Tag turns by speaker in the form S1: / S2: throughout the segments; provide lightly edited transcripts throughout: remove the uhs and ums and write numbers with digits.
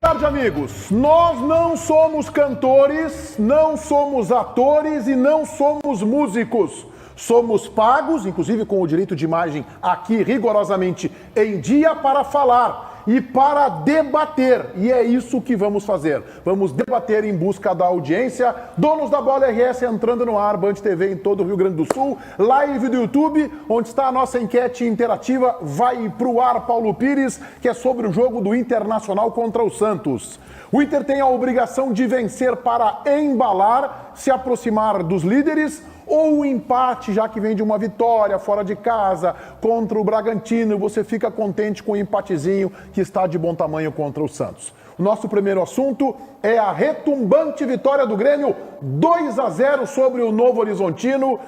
S1: Boa tarde, amigos. Nós não somos cantores, não somos atores e não somos músicos. Somos pagos, inclusive com o direito de imagem aqui rigorosamente em dia, para falar e para debater. E é isso que vamos fazer. Vamos debater em busca da audiência. Donos da Bola RS entrando no ar, Band TV em todo o Rio Grande do Sul. Live do YouTube, onde está a nossa enquete interativa. Vai pro ar, Paulo Pires, que é sobre o jogo do Internacional contra o Santos. O Inter tem a obrigação de vencer para embalar, se aproximar dos líderes, ou o empate, já que vem de uma vitória fora de casa contra o Bragantino, você fica contente com o empatezinho que está de bom tamanho contra o Santos. O nosso primeiro assunto é a retumbante vitória do Grêmio, 2-0 sobre o Novo Horizontino.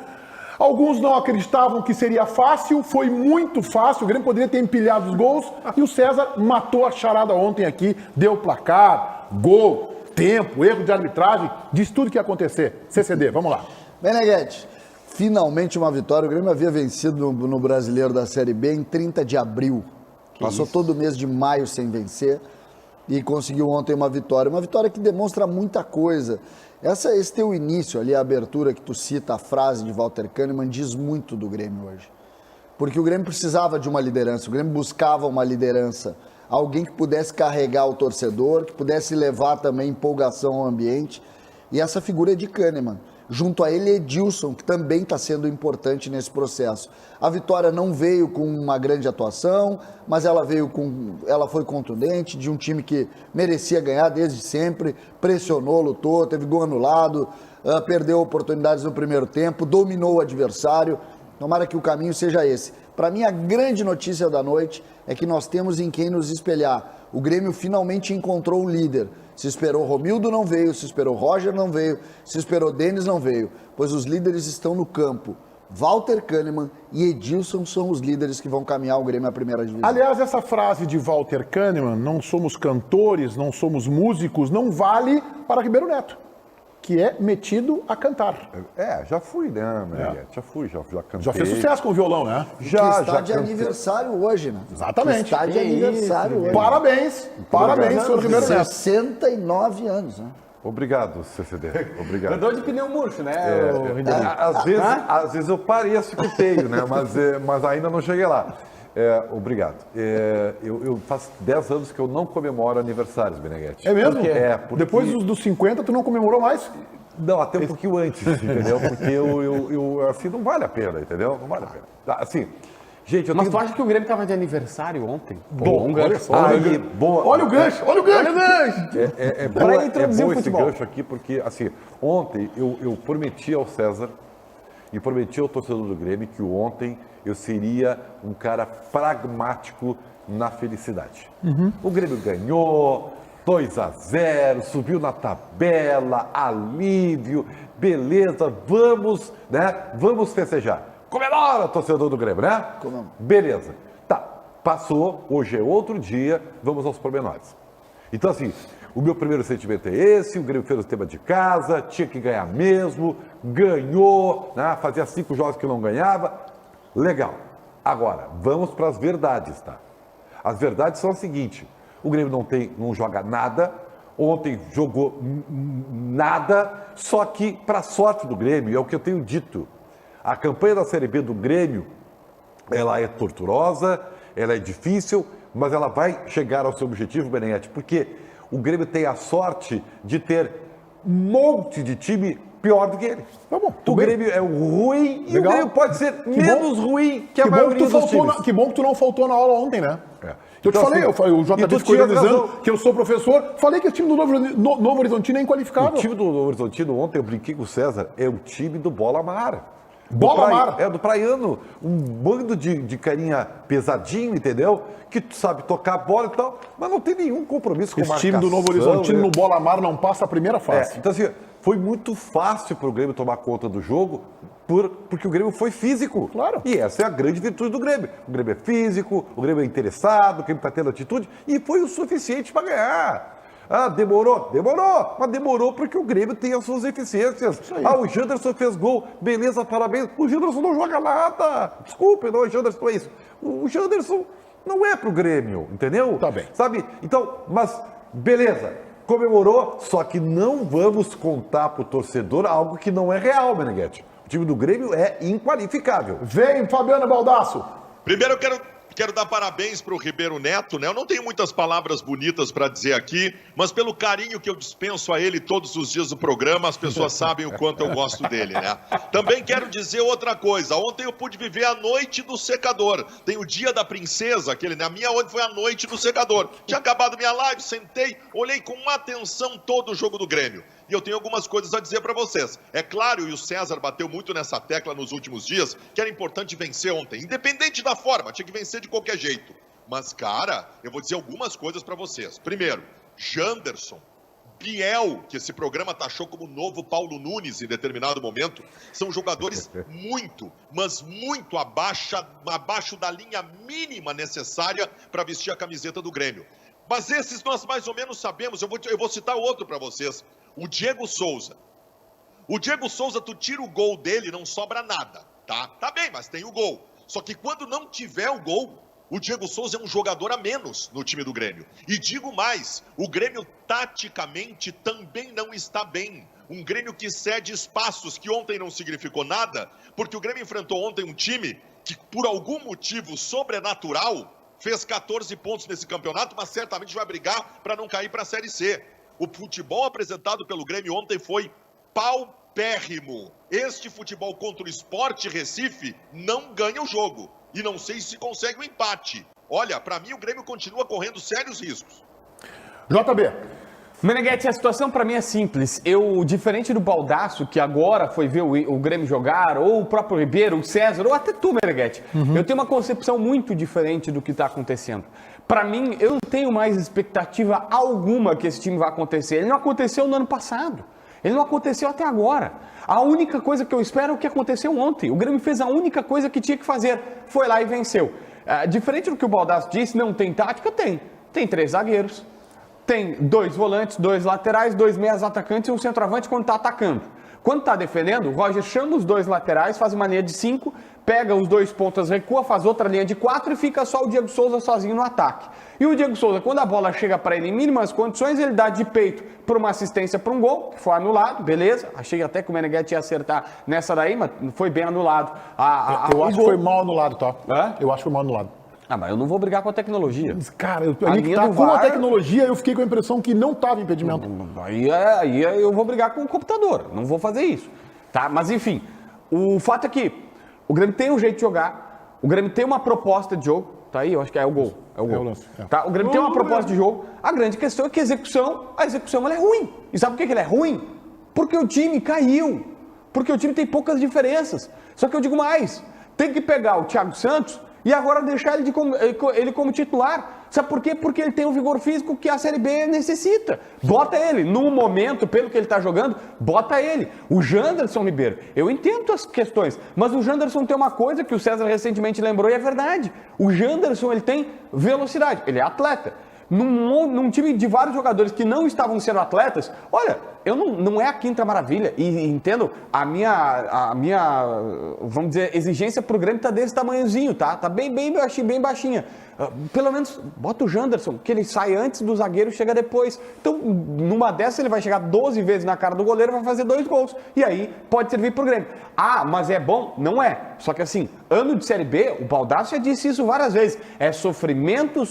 S1: Alguns não acreditavam que seria fácil, foi muito fácil, o Grêmio poderia ter empilhado os gols e o César matou a charada ontem aqui, deu placar, gol, tempo, erro de arbitragem, diz tudo que ia acontecer. CCD, vamos lá.
S2: Meneghete, finalmente uma vitória. O Grêmio havia vencido no Brasileiro da Série B em 30 de abril. Passou todo o mês de maio sem vencer e conseguiu ontem uma vitória. Uma vitória que demonstra muita coisa. Esse teu início ali, a abertura que tu cita, a frase de Walter Kahneman, diz muito do Grêmio hoje. Porque o Grêmio precisava de uma liderança, o Grêmio buscava uma liderança. Alguém que pudesse carregar o torcedor, que pudesse levar também empolgação ao ambiente. E essa figura é de Kahneman. Junto a ele, Edilson, que também está sendo importante nesse processo. A vitória não veio com uma grande atuação, mas ela foi contundente, de um time que merecia ganhar desde sempre, pressionou, lutou, teve gol anulado, perdeu oportunidades no primeiro tempo, dominou o adversário. Tomara que o caminho seja esse. Para mim, a grande notícia da noite é que nós temos em quem nos espelhar. O Grêmio finalmente encontrou o líder. Se esperou Romildo, não veio. Se esperou Roger, não veio. Se esperou Denis, não veio. Pois os líderes estão no campo. Walter Kahneman e Edilson são os líderes que vão caminhar o Grêmio à primeira divisão.
S1: Aliás, essa frase de Walter Kahneman, não somos cantores, não somos músicos, não vale para Ribeiro Neto, que é metido a cantar.
S3: Já fui, né, Já fui, já cantei.
S1: Já fez sucesso com o violão, né?
S2: Já de
S3: cantei.
S2: Aniversário hoje, né?
S1: Exatamente.
S2: Está de aniversário hoje.
S1: Parabéns, senhor Ribeiro Neto.
S2: 69 anos, né?
S3: Obrigado, CCD. Obrigado.
S4: Andou de pneu murcho, né?
S3: Às vezes eu pareço que tenho, né? Mas ainda não cheguei lá. Obrigado. Eu faço 10 anos que eu não comemoro aniversários, Meneghete.
S1: É mesmo?
S3: Porque...
S1: Depois dos 50, tu não comemorou mais?
S3: Não, até um pouquinho antes, entendeu? Porque eu assim, não vale a pena, entendeu? Não vale a pena. Assim, gente,
S4: Mas tu acha que o Grêmio estava de aniversário ontem?
S1: Bom,
S4: gancho.
S1: Olha o gancho, olha o gancho.
S3: É bom esse gancho aqui, porque, assim, ontem eu prometi ao César e prometi ao torcedor do Grêmio que ontem eu seria um cara pragmático na felicidade. O Grêmio ganhou 2-0, subiu na tabela, alívio, beleza, vamos festejar. Comemora, torcedor do Grêmio, né? Beleza. Tá, passou, hoje é outro dia, vamos aos pormenores. Então, assim, o meu primeiro sentimento é esse, o Grêmio fez o tema de casa, tinha que ganhar mesmo, ganhou, né? Fazia 5 jogos que não ganhava. Legal. Agora, vamos para as verdades, tá? As verdades são as seguintes. O Grêmio não joga nada, ontem jogou nada, só que, para sorte do Grêmio, é o que eu tenho dito, a campanha da Série B do Grêmio, ela é torturosa, ela é difícil, mas ela vai chegar ao seu objetivo, Beneguete, porque o Grêmio tem a sorte de ter um monte de time pior do que ele.
S1: Tá bom,
S3: o Grêmio é ruim e o Grêmio pode ser menos ruim que a maioria dos times.
S1: Que bom que tu não faltou na aula ontem, né? Eu te
S3: Então,
S1: falei,
S3: assim,
S1: o JB ficou ironizando que eu sou professor. Falei que o time do Novo Horizontino é inqualificável.
S3: O time do Novo Horizontino, ontem eu brinquei com o César, é o time do Bola Mar.
S1: Bola Mar?
S3: É, do Praiano. Um bando de carinha pesadinho, entendeu? Que sabe tocar a bola e tal, mas não tem nenhum compromisso com o
S1: time do Novo Horizontino no Bola Mar não passa a primeira fase.
S3: Então, assim, foi muito fácil para o Grêmio tomar conta do jogo, porque o Grêmio foi físico.
S1: Claro.
S3: E essa é a grande virtude do Grêmio. O Grêmio é físico, o Grêmio é interessado, o Grêmio está tendo atitude, e foi o suficiente para ganhar. Ah, demorou, mas demorou porque o Grêmio tem as suas eficiências. O Janderson fez gol, beleza, parabéns. O Janderson não joga nada. Desculpe, não, o Janderson é isso. O Janderson não é pro Grêmio, entendeu?
S1: Tá bem.
S3: Sabe? Então, mas beleza, comemorou, só que não vamos contar pro torcedor algo que não é real, Meneghetti. O time do Grêmio é inqualificável.
S1: Vem, Fabiano Baldasso.
S5: Primeiro eu quero dar parabéns para o Ribeiro Neto, né? Eu não tenho muitas palavras bonitas para dizer aqui, mas pelo carinho que eu dispenso a ele todos os dias do programa, as pessoas sabem o quanto eu gosto dele, né? Também quero dizer outra coisa. Ontem eu pude viver a noite do secador. Tem o dia da princesa, aquele, né? A minha ontem foi a noite do secador. Tinha acabado minha live, sentei, olhei com atenção todo o jogo do Grêmio. E eu tenho algumas coisas a dizer para vocês. É claro, e o César bateu muito nessa tecla nos últimos dias, que era importante vencer ontem. Independente da forma, tinha que vencer de qualquer jeito. Mas, cara, eu vou dizer algumas coisas para vocês. Primeiro, Janderson, Biel, que esse programa taxou como novo Paulo Nunes em determinado momento, são jogadores muito, mas muito abaixo da linha mínima necessária para vestir a camiseta do Grêmio. Mas esses nós mais ou menos sabemos. Eu vou citar outro para vocês. O Diego Souza. O Diego Souza, tu tira o gol dele, não sobra nada, tá? Tá bem, mas tem o gol. Só que quando não tiver o gol, o Diego Souza é um jogador a menos no time do Grêmio. E digo mais, o Grêmio taticamente também não está bem. Um Grêmio que cede espaços, que ontem não significou nada, porque o Grêmio enfrentou ontem um time que, por algum motivo sobrenatural, fez 14 pontos nesse campeonato, mas certamente vai brigar para não cair para a Série C. O futebol apresentado pelo Grêmio ontem foi paupérrimo. Este futebol contra o Sport Recife não ganha o jogo. E não sei se consegue o empate. Olha, para mim o Grêmio continua correndo sérios riscos.
S1: JB.
S4: Meneghetti, a situação para mim é simples. Diferente do Baldasso, que agora foi ver o Grêmio jogar, ou o próprio Ribeiro, o César, ou até tu, Meneghetti, eu tenho uma concepção muito diferente do que está acontecendo. Para mim, eu não tenho mais expectativa alguma que esse time vai acontecer. Ele não aconteceu no ano passado. Ele não aconteceu até agora. A única coisa que eu espero é o que aconteceu ontem. O Grêmio fez a única coisa que tinha que fazer. Foi lá e venceu. Diferente do que o Baldasso disse, não tem tática? Tem. Tem 3 zagueiros. Tem 2 volantes, 2 laterais, 2 meias atacantes e um centroavante quando está atacando. Quando está defendendo, o Roger chama os 2 laterais, faz uma linha de 5, pega os 2 pontas, recua, faz outra linha de 4 e fica só o Diego Souza sozinho no ataque. E o Diego Souza, quando a bola chega para ele em mínimas condições, ele dá de peito para uma assistência para um gol, que foi anulado, beleza. Achei até que o Meneghetti ia acertar nessa daí, mas foi bem anulado.
S1: Eu acho que foi mal anulado, tá?
S4: Hã?
S1: Eu acho que foi mal anulado.
S4: Mas eu não vou brigar com a tecnologia.
S1: Cara,
S4: A
S1: ali que
S4: linha
S1: tá
S4: do
S1: com a
S4: VAR
S1: tecnologia, eu fiquei com a impressão que não tava impedimento.
S4: Aí eu vou brigar com o computador, não vou fazer isso. Tá? Mas enfim, o fato é que o Grêmio tem um jeito de jogar, o Grêmio tem uma proposta de jogo, tá aí? Eu acho que é o gol. É o gol.
S1: É o lance, é.
S4: Tá? O Grêmio tem uma proposta de jogo, a grande questão é que a execução ela é ruim. E sabe por que ela é ruim? Porque o time caiu, porque o time tem poucas diferenças. Só que eu digo mais, tem que pegar o Thiago Santos e agora deixar ele como titular. Sabe por quê? Porque ele tem o vigor físico que a Série B necessita. Bota ele. No momento, pelo que ele está jogando, bota ele. O Janderson Ribeiro, eu entendo as questões, mas o Janderson tem uma coisa que o César recentemente lembrou e é verdade. O Janderson, ele tem velocidade, ele é atleta. Num time de vários jogadores que não estavam sendo atletas, olha, não é a quinta maravilha. E entendo, a minha, vamos dizer, exigência pro Grêmio tá desse tamanhozinho, tá? Tá bem baixinha. Pelo menos bota o Janderson, que ele sai antes do zagueiro e chega depois. Então, numa dessa ele vai chegar 12 vezes na cara do goleiro e vai fazer 2 gols. E aí pode servir pro Grêmio. Ah, mas é bom? Não é. Só que assim, ano de Série B, o Baldasso já disse isso várias vezes. É sofrimento,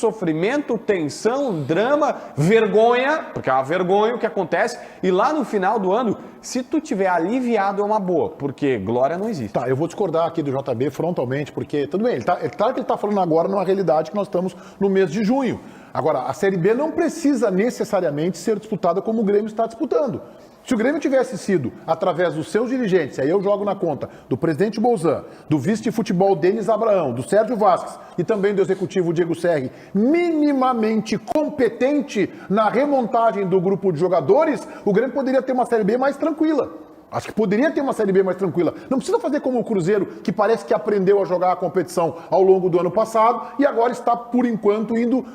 S4: tensão, drama, vergonha, porque é uma vergonha o que acontece. E lá no final do ano, se tu tiver aliviado é uma boa, porque glória não existe.
S1: Tá, eu vou discordar aqui do JB frontalmente, porque, tudo bem, claro que ele tá falando agora numa realidade que nós estamos no mês de junho. Agora, a Série B não precisa necessariamente ser disputada como o Grêmio está disputando. Se o Grêmio tivesse sido, através dos seus dirigentes, aí eu jogo na conta do presidente Bolzan, do vice de futebol Denis Abraão, do Sérgio Vasquez e também do executivo Diego Serri, minimamente competente na remontagem do grupo de jogadores, o Grêmio poderia ter uma Série B mais tranquila. Acho que poderia ter uma Série B mais tranquila. Não precisa fazer como o Cruzeiro, que parece que aprendeu a jogar a competição ao longo do ano passado e agora está, por enquanto, indo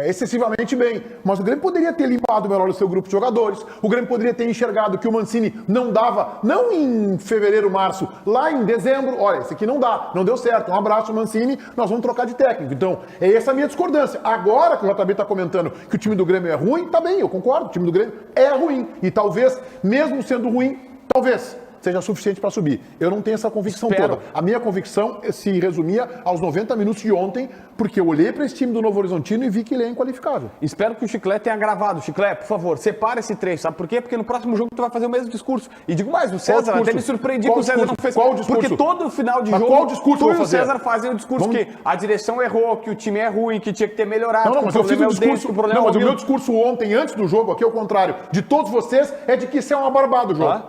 S1: excessivamente bem. Mas o Grêmio poderia ter limpado melhor o seu grupo de jogadores. O Grêmio poderia ter enxergado que o Mancini não dava, não em fevereiro, março, lá em dezembro. Olha, esse aqui não dá, não deu certo. Um abraço, Mancini, nós vamos trocar de técnico. Então, é essa a minha discordância. Agora que o JB está comentando que o time do Grêmio é ruim, tá bem, eu concordo. O time do Grêmio é ruim. E talvez, mesmo sendo ruim, talvez seja suficiente para subir. Eu não tenho essa convicção toda. A minha convicção se resumia aos 90 minutos de ontem, porque eu olhei para esse time do Novo Horizontino e vi que ele é inqualificável.
S4: Espero que o Chiclete tenha gravado. Chiclete, por favor, separa esse trecho, sabe por quê? Porque no próximo jogo tu vai fazer o mesmo discurso. E digo mais, o César até me surpreendi que o César não fez.
S1: Qual discurso?
S4: Porque todo final de
S1: Mas
S4: jogo,
S1: qual discurso
S4: tu
S1: eu
S4: e
S1: vou
S4: o
S1: fazer?
S4: César fazem o discurso que a direção errou, que o time é ruim, que tinha que ter melhorado.
S1: Não, mas eu fiz o discurso.
S4: O problema
S1: Mas o meu discurso ontem, antes do jogo, aqui ao contrário, de todos vocês, é de que isso é uma barbada o jogo.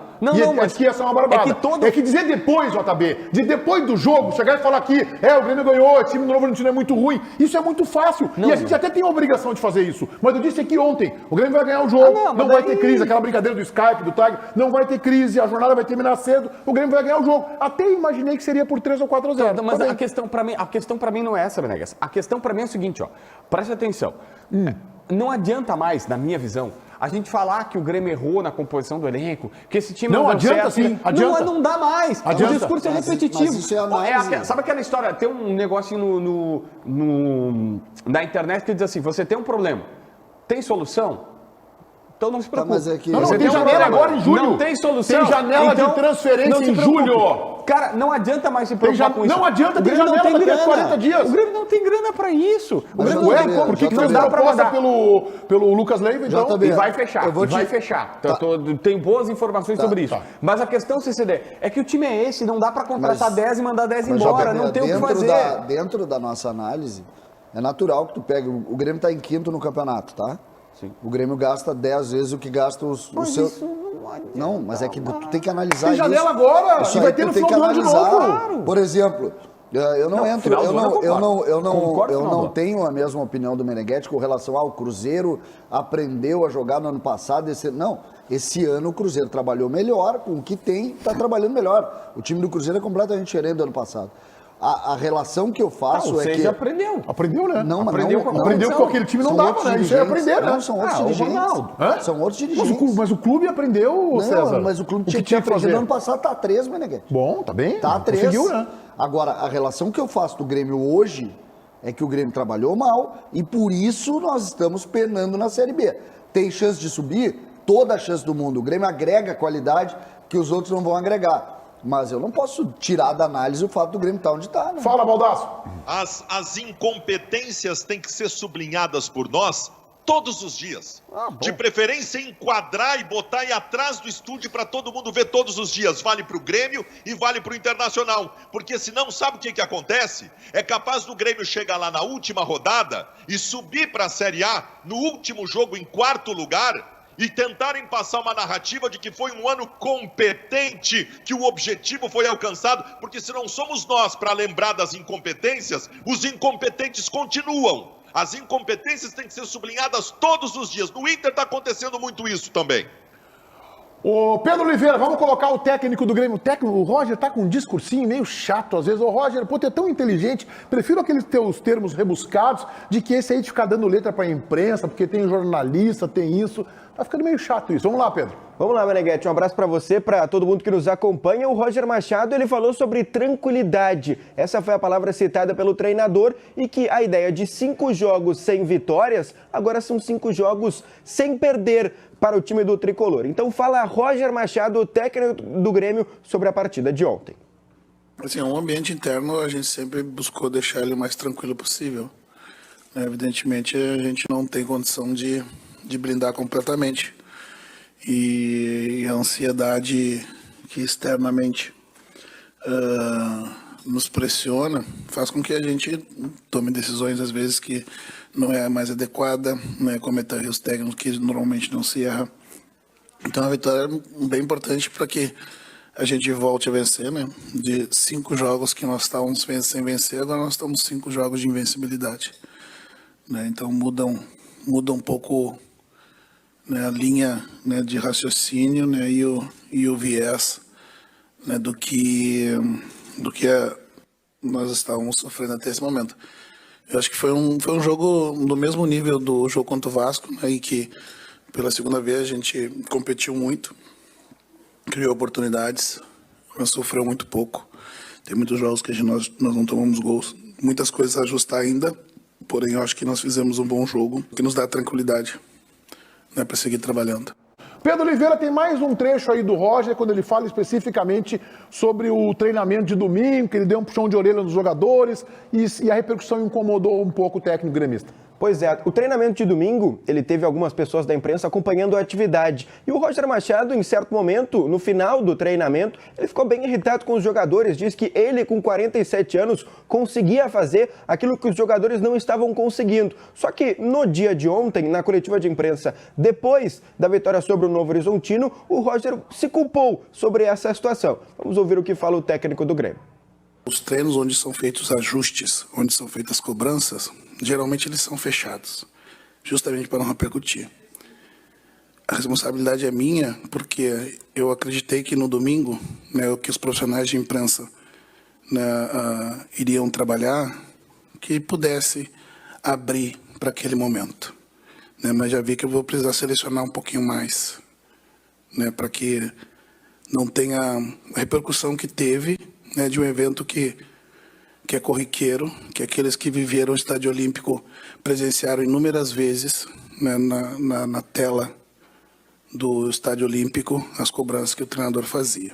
S1: Mas que essa é uma barbada. É que dizer depois, JB, de depois do jogo, chegar e falar que o Grêmio ganhou, o time do Novo Horizontino é muito ruim, isso é muito fácil. E a gente até tem a obrigação de fazer isso. Mas eu disse aqui ontem, o Grêmio vai ganhar o jogo, não vai ter crise, aquela brincadeira do Skype, do Tiger, não vai ter crise, a jornada vai terminar cedo, o Grêmio vai ganhar o jogo. Até imaginei que seria por 3 ou 4-0.
S4: Mas a questão pra mim não é essa, Menegas. A questão pra mim é o seguinte, ó. Preste atenção. Não adianta mais, na minha visão, a gente falar que o Grêmio errou na composição do elenco, que esse time não
S1: adianta,
S4: certo,
S1: sim, adianta.
S4: Não dá mais.
S1: Adianta.
S4: O discurso é repetitivo.
S2: Mas isso é análise.
S4: Sabe aquela história? Tem um negocinho na internet que diz assim, você tem um problema, tem solução? Então não se preocupe.
S2: Mas é que...
S1: Não, tem janela agora em julho.
S4: Não tem solução.
S1: Tem janela de transferência em julho.
S4: Cara, não adianta mais se preocupar com isso.
S1: Não adianta, tem janela daqui a 40 dias.
S4: O Grêmio não tem grana pra isso. O Grêmio não tem como.
S1: Por que
S4: não
S1: fez
S4: dá pra
S1: proposta
S4: mandar
S1: pelo Lucas Leiva, então?
S4: E vai fechar, vai
S2: te...
S4: fechar. Tem boas informações sobre isso. Mas a questão, CCD, é que o time é esse, não dá pra contratar 10 e mandar 10 embora, não tem o que fazer.
S2: Dentro da nossa análise, é natural que tu pegue... O Grêmio tá em quinto no campeonato, tá? Sim. O Grêmio gasta 10 vezes o que gasta o seu...
S4: Isso não adianta.
S2: Não, mas é que tu tem que analisar
S1: tem janela
S2: isso.
S1: agora,
S2: Isso
S1: e vai ter no final do ano de novo.
S2: Claro. Por exemplo, eu não tenho a mesma opinião do Meneghetti com relação ao Cruzeiro aprendeu a jogar no ano passado. Esse ano o Cruzeiro trabalhou melhor, com o que tem, está trabalhando melhor. O time do Cruzeiro é completamente diferente do ano passado. A relação que eu faço é que...
S4: aprendeu.
S1: Aprendeu, né?
S2: Não, mas
S1: aprendeu com aquele time não dava, né? Isso é aprender, né?
S2: Não, são outros dirigentes. São outros dirigentes.
S1: Mas o clube aprendeu, César.
S2: Não, mas o clube tinha que aprender. No ano passado tá 3, Meneghetti.
S1: Bom, tá bem.
S2: Tá 3.
S1: Conseguiu, né?
S2: Agora, a relação que eu faço do Grêmio hoje é que o Grêmio trabalhou mal e por isso nós estamos penando na Série B. Tem chance de subir? Toda a chance do mundo. O Grêmio agrega qualidade que os outros não vão agregar. Mas eu não posso tirar da análise o fato do Grêmio estar onde está. Né?
S1: Fala, Baldasso.
S5: As incompetências têm que ser sublinhadas por nós todos os dias. De preferência, enquadrar e botar aí atrás do estúdio para todo mundo ver todos os dias. Vale para o Grêmio e vale para o Internacional. Porque senão, sabe o que acontece? É capaz do Grêmio chegar lá na última rodada e subir para a Série A no último jogo em 4º lugar e tentarem passar uma narrativa de que foi um ano competente, que o objetivo foi alcançado, porque se não somos nós para lembrar das incompetências, os incompetentes continuam. As incompetências têm que ser sublinhadas todos os dias. No Inter está acontecendo muito isso também.
S1: Ô, Pedro Oliveira, vamos colocar o técnico do Grêmio. O Roger tá com um discursinho meio chato às vezes. Ô, Roger, pô, tu é tão inteligente. Prefiro aqueles teus termos rebuscados de que esse aí de ficar dando letra pra imprensa, porque tem jornalista, tem isso. Tá ficando meio chato isso. Vamos lá, Pedro.
S6: Vamos lá, Meneghetti. Um abraço para você, para todo mundo que nos acompanha. O Roger Machado, ele falou sobre tranquilidade. Essa foi a palavra citada pelo treinador e que a ideia de 5 jogos sem vitórias, agora são 5 jogos sem perder para o time do Tricolor. Então fala Roger Machado, técnico do Grêmio, sobre a partida de ontem.
S7: Assim, um ambiente interno a gente sempre buscou deixar ele o mais tranquilo possível. Evidentemente a gente não tem condição de blindar completamente. E a ansiedade que externamente nos pressiona faz com que a gente tome decisões às vezes que não é a mais adequada, né, cometa erros técnicos que normalmente não se erra. Então a vitória é bem importante para que a gente volte a vencer, né? De 5 jogos que nós estávamos sem vencer, agora nós estamos 5 jogos de invencibilidade, né? Então muda um pouco né, a linha, né, de raciocínio, né, e o viés, né, do que nós estávamos sofrendo até esse momento. Eu acho que foi um jogo do mesmo nível do jogo contra o Vasco, né, e que pela segunda vez a gente competiu muito, criou oportunidades, mas sofreu muito pouco. Tem muitos jogos que nós não tomamos gols, muitas coisas a ajustar ainda, porém eu acho que nós fizemos um bom jogo, que nos dá tranquilidade, né, para seguir trabalhando.
S1: Pedro Oliveira tem mais um trecho aí do Roger, quando ele fala especificamente sobre o treinamento de domingo, que ele deu um puxão de orelha nos jogadores e a repercussão incomodou um pouco o técnico gremista.
S6: Pois é, o treinamento de domingo, ele teve algumas pessoas da imprensa acompanhando a atividade. E o Roger Machado, em certo momento, no final do treinamento, ele ficou bem irritado com os jogadores. Diz que ele, com 47 anos, conseguia fazer aquilo que os jogadores não estavam conseguindo. Só que no dia de ontem, na coletiva de imprensa, depois da vitória sobre o Novo Horizontino, o Roger se culpou sobre essa situação. Vamos ouvir o que fala o técnico do Grêmio.
S7: Os treinos onde são feitos ajustes, onde são feitas cobranças, geralmente eles são fechados, justamente para não repercutir. A responsabilidade é minha, porque eu acreditei que no domingo, né, que os profissionais de imprensa, né, iriam trabalhar, que pudesse abrir para aquele momento. Né, mas já vi que eu vou precisar selecionar um pouquinho mais, né, para que não tenha a repercussão que teve, né, de um evento que é corriqueiro, que aqueles que viveram o Estádio Olímpico presenciaram inúmeras vezes, né, na tela do Estádio Olímpico as cobranças que o treinador fazia.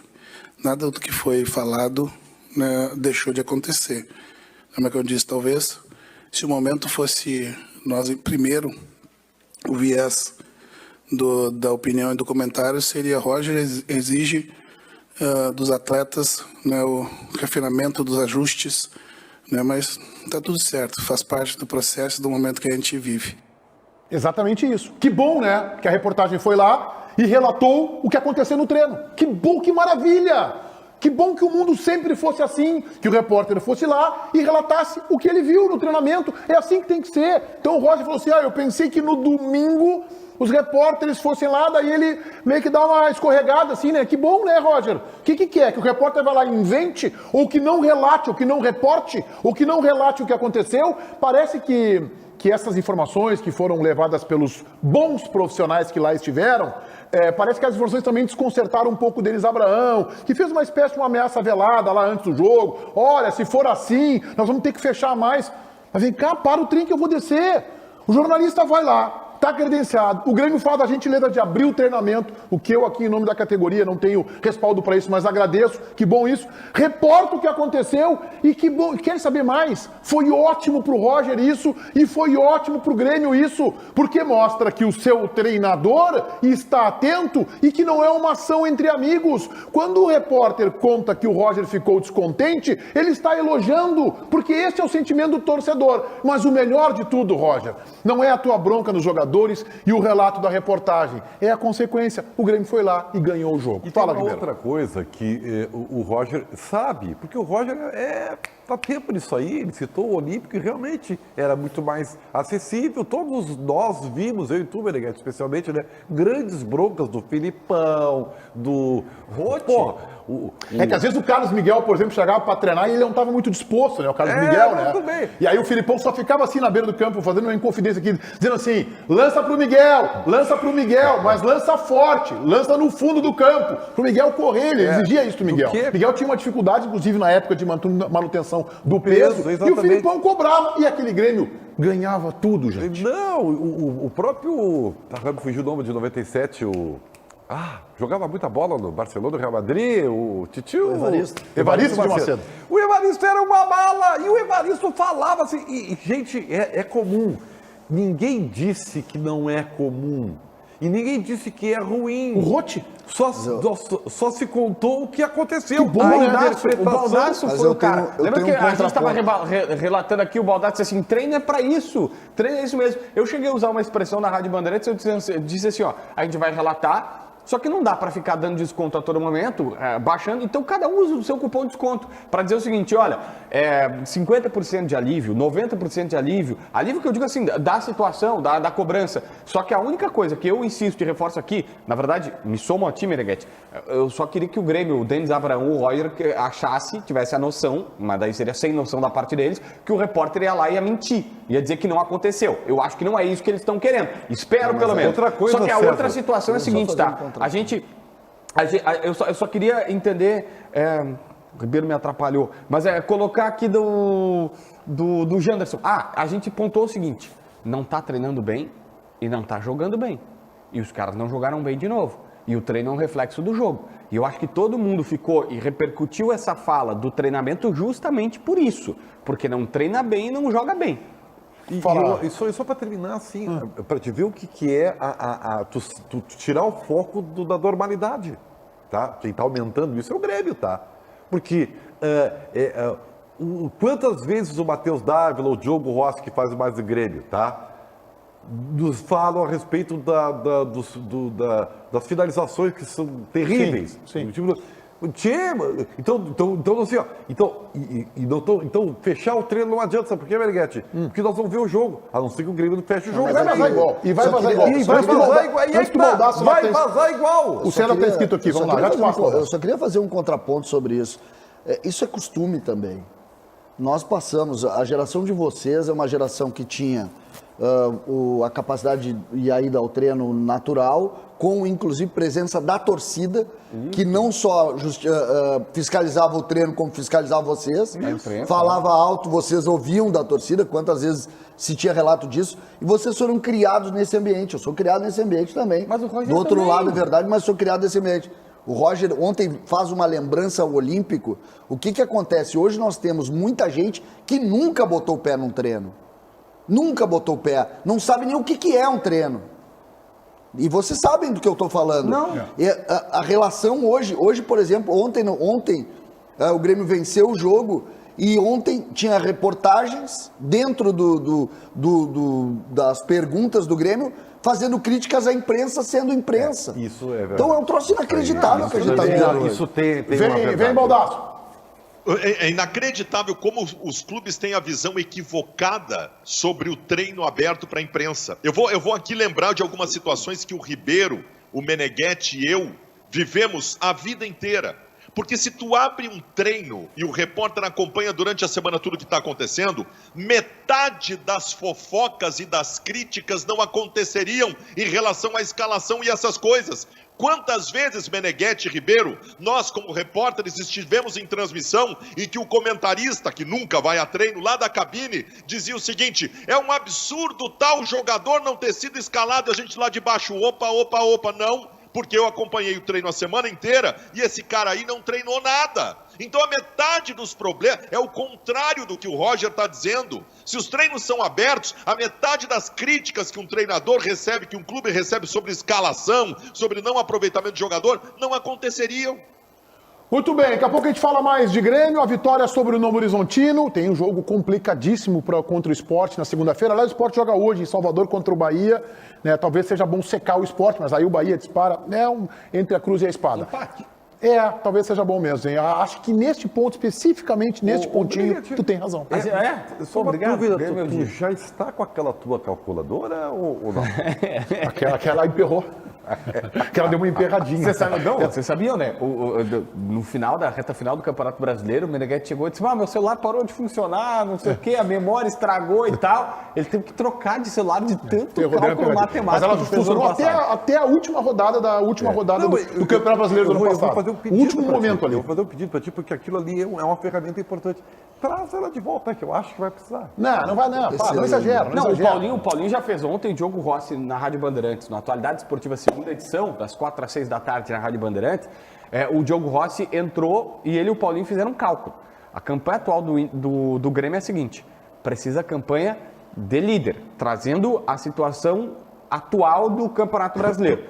S7: Nada do que foi falado, né, deixou de acontecer. Como é que eu disse, talvez, se o momento fosse nós primeiro, o viés da opinião e do comentário seria: Roger exige dos atletas, né, o refinamento dos ajustes, né, mas está tudo certo, faz parte do processo, do momento que a gente vive.
S1: Exatamente isso. Que bom, né, que a reportagem foi lá e relatou o que aconteceu no treino. Que bom, que maravilha! Que bom que o mundo sempre fosse assim, que o repórter fosse lá e relatasse o que ele viu no treinamento. É assim que tem que ser. Então o Roger falou assim: eu pensei que no domingo os repórteres fossem lá, daí ele meio que dá uma escorregada assim, né? Que bom, né, Roger? O que é? Que o repórter vai lá e invente? Ou que não relate, ou que não reporte? Ou que não relate o que aconteceu? Parece que essas informações que foram levadas pelos bons profissionais que lá estiveram, parece que as informações também desconcertaram um pouco o Denis Abraão, que fez uma espécie de uma ameaça velada lá antes do jogo. Olha, se for assim, nós vamos ter que fechar mais. Mas vem cá, para o trem que eu vou descer. O jornalista vai lá, está credenciado. O Grêmio faz a gentileza de abrir o treinamento, o que eu aqui, em nome da categoria, não tenho respaldo para isso, mas agradeço, que bom isso. Reporto o que aconteceu e que bom. Querem saber mais? Foi ótimo para o Roger isso e foi ótimo para o Grêmio isso, porque mostra que o seu treinador está atento e que não é uma ação entre amigos. Quando o repórter conta que o Roger ficou descontente, ele está elogiando, porque esse é o sentimento do torcedor. Mas o melhor de tudo, Roger, não é a tua bronca nos jogadores e o relato da reportagem. É a consequência. O Grêmio foi lá e ganhou o jogo.
S3: E
S1: Fala,
S3: tem uma
S1: Ribeiro.
S3: outra coisa que o Roger sabe, porque o Roger tá tempo nisso aí, ele citou o Olímpico e realmente era muito mais acessível. Todos nós vimos, eu e tu, Meneghete, especialmente, né, grandes broncas do Filipão, do Rote.
S1: É que às vezes o Carlos Miguel, por exemplo, chegava para treinar e ele não estava muito disposto, né? O Carlos Miguel, né?
S3: Também.
S1: E aí o Filipão só ficava assim na beira do campo, fazendo uma inconfidência aqui, dizendo assim: lança pro Miguel, mas lança forte, lança no fundo do campo. Pro Miguel correr, ele exigia isso do Miguel. Miguel tinha uma dificuldade, inclusive, na época de manutenção do peso, e o Filipão cobrava. E aquele Grêmio ganhava tudo, gente.
S3: Não, o próprio. Fugiu o nome de 97, jogava muita bola no Barcelona, no Real Madrid, o Titio...
S1: Evaristo de Macedo.
S3: O Evaristo era uma bala, e o Evaristo falava assim, e gente, é comum. Ninguém disse que não é comum. E ninguém disse que é ruim.
S1: O Rote?
S3: Só se contou o que aconteceu.
S1: Que bom,
S4: O Baldasso foi o cara. Lembra que a gente estava relatando aqui, o Baldasso disse assim: treino é pra isso. Treino é isso mesmo. Eu cheguei a usar uma expressão na Rádio Bandeirantes, eu disse assim: ó, a gente vai relatar Só que não dá para ficar dando desconto a todo momento, baixando. Então, cada um usa o seu cupom de desconto para dizer o seguinte, olha, 50% de alívio, 90% de alívio. Alívio que eu digo assim, da situação, da cobrança. Só que a única coisa que eu insisto e reforço aqui, na verdade, me somo a ti, Meneghetti, eu só queria que o Grêmio, o Denis Abraão, o Roger, achasse, tivesse a noção, mas daí seria sem noção da parte deles, que o repórter ia lá e ia mentir, ia dizer que não aconteceu. Eu acho que não é isso que eles estão querendo. Espero, pelo menos.
S3: Outra coisa,
S4: só que a
S3: César,
S4: outra situação é a seguinte, tá? Eu só queria entender, o Ribeiro me atrapalhou, mas colocar aqui do Janderson. A gente pontuou o seguinte, não tá treinando bem e não tá jogando bem. E os caras não jogaram bem de novo. E o treino é um reflexo do jogo. E eu acho que todo mundo ficou e repercutiu essa fala do treinamento justamente por isso. Porque não treina bem e não joga bem.
S3: E só para terminar, assim, para te ver o que é tu tirar o foco da normalidade, tá? Quem está aumentando isso é o Grêmio, tá? Porque quantas vezes o Matheus Dávila ou o Diogo Rossi, que faz mais do Grêmio, tá? Nos falam a respeito das finalizações que são terríveis.
S1: Sim.
S3: Então, assim, ó, então, fechar o treino não adianta, sabe por quê, Meneghetti? Porque nós vamos ver o jogo, a não ser que o Grêmio não feche o jogo.
S1: Vai vazar igual. E vai vazar igual.
S3: Vai vazar igual.
S1: O Senna está escrito aqui, vamos lá.
S2: Eu só queria fazer um contraponto sobre isso. Isso é costume também. Nós passamos, a geração de vocês é uma geração que tinha a capacidade de ir ao treino natural, com inclusive presença da torcida, que não só fiscalizava o treino, como fiscalizava vocês, falava alto, vocês ouviam da torcida, quantas vezes se tinha relato disso, e vocês foram criados nesse ambiente. Eu sou criado nesse ambiente também.
S4: Mas o Roger
S2: do outro
S4: também.
S2: lado é verdade, mas sou criado nesse ambiente. O Roger ontem faz uma lembrança ao Olímpico. O que acontece? Hoje nós temos muita gente que nunca botou o pé num treino. Nunca botou o pé. Não sabe nem o que é um treino. E vocês sabem do que eu estou falando.
S4: Não.
S2: A relação hoje, por exemplo, ontem o Grêmio venceu o jogo e ontem tinha reportagens dentro das perguntas do Grêmio fazendo críticas à imprensa, sendo imprensa.
S3: Isso é verdade.
S2: Então é um troço inacreditável que a gente está vendo.
S3: Isso tem
S1: Vem, Baldasso.
S5: É inacreditável como os clubes têm a visão equivocada sobre o treino aberto para a imprensa. Eu vou aqui lembrar de algumas situações que o Ribeiro, o Meneghetti e eu vivemos a vida inteira. Porque se tu abre um treino e o repórter acompanha durante a semana tudo o que está acontecendo, metade das fofocas e das críticas não aconteceriam em relação à escalação e essas coisas. Quantas vezes, Meneghetti e Ribeiro, nós como repórteres estivemos em transmissão e que o comentarista, que nunca vai a treino lá da cabine, dizia o seguinte: é um absurdo tal jogador não ter sido escalado, a gente lá de baixo, opa, não. Porque eu acompanhei o treino a semana inteira e esse cara aí não treinou nada. Então a metade dos problemas é o contrário do que o Roger está dizendo. Se os treinos são abertos, a metade das críticas que um treinador recebe, que um clube recebe sobre escalação, sobre não aproveitamento de jogador, não aconteceriam.
S1: Muito bem, daqui a pouco a gente fala mais de Grêmio, a vitória sobre o Novo Horizontino. Tem um jogo complicadíssimo contra o Sport na segunda-feira. Aliás, o Sport joga hoje em Salvador contra o Bahia. Né? Talvez seja bom secar o Sport, mas aí o Bahia dispara entre a cruz e a espada.
S4: Empate.
S1: Talvez seja bom mesmo. Hein? Acho que neste ponto, especificamente neste pontinho, tu tem razão.
S3: Só uma
S4: Obrigado.
S3: dúvida, tu já está com aquela tua calculadora ou não?
S1: Aquela emperrou. Aquela deu uma emperradinha.
S4: Vocês sabiam, né? No final da reta final do Campeonato Brasileiro, o Meneghetti chegou e disse: meu celular parou de funcionar, não sei o quê, a memória estragou e tal. Ele teve que trocar de celular de tanto cálculo matemático.
S1: Mas ela funcionou até a última rodada do Campeonato Brasileiro do ano passado.
S3: Eu vou fazer um pedido.
S1: O último momento ali.
S3: Eu vou fazer um pedido para ti, porque aquilo ali é uma ferramenta importante. Traz ela de volta, que eu acho que vai precisar.
S1: Não vai não. Não exagera.
S4: O Paulinho já fez ontem o Diogo Rossi na Rádio Bandeirantes, na Atualidade Esportiva, segunda edição, das 4 às 6 da tarde na Rádio Bandeirantes. O Diogo Rossi entrou e ele e o Paulinho fizeram um cálculo. A campanha atual do Grêmio é a seguinte: precisa campanha de líder, trazendo a situação atual do Campeonato Brasileiro.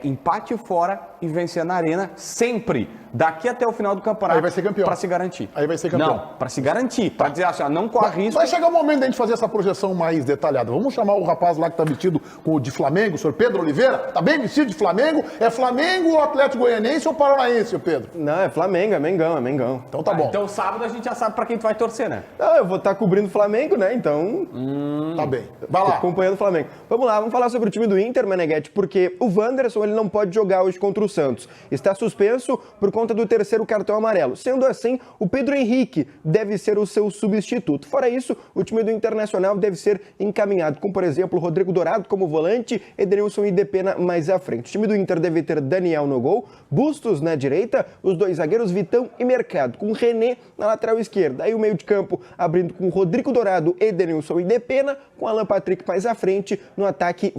S4: Empate fora e vencer na Arena sempre. daqui até o final do campeonato.
S1: Aí vai ser campeão.
S4: Para se garantir.
S1: Aí vai ser campeão.
S4: Não, para se garantir. Para dizer assim, ó, não corre risco.
S1: Vai chegar o momento da gente fazer essa projeção mais detalhada. Vamos chamar o rapaz lá que tá vestido com o de Flamengo, o senhor Pedro Oliveira. Tá bem vestido de Flamengo? É Flamengo ou Atlético Goianiense ou Paranaense, senhor Pedro?
S6: Não, é Flamengo, é Mengão, é Mengão.
S1: Então tá bom.
S4: Então sábado a gente já sabe para quem tu vai torcer, né?
S6: Não, eu vou estar cobrindo o Flamengo, né? Então,
S1: Tá bem. Vai lá.
S6: acompanhando o Flamengo. Vamos lá, vamos falar sobre o time do Inter, Meneghetti, porque o Wanderson ele não pode jogar hoje contra o Santos. Está suspenso por conta do terceiro cartão amarelo. Sendo assim, o Pedro Henrique deve ser o seu substituto. Fora isso, o time do Internacional deve ser encaminhado com, por exemplo, Rodrigo Dourado como volante, Edenilson e Depena mais à frente. O time do Inter deve ter Daniel no gol, Bustos na direita, os dois zagueiros Vitão e Mercado, com René na lateral esquerda. Aí o meio de campo abrindo com Rodrigo Dourado, Edenilson e Depena, com Alan Patrick mais à frente, no ataque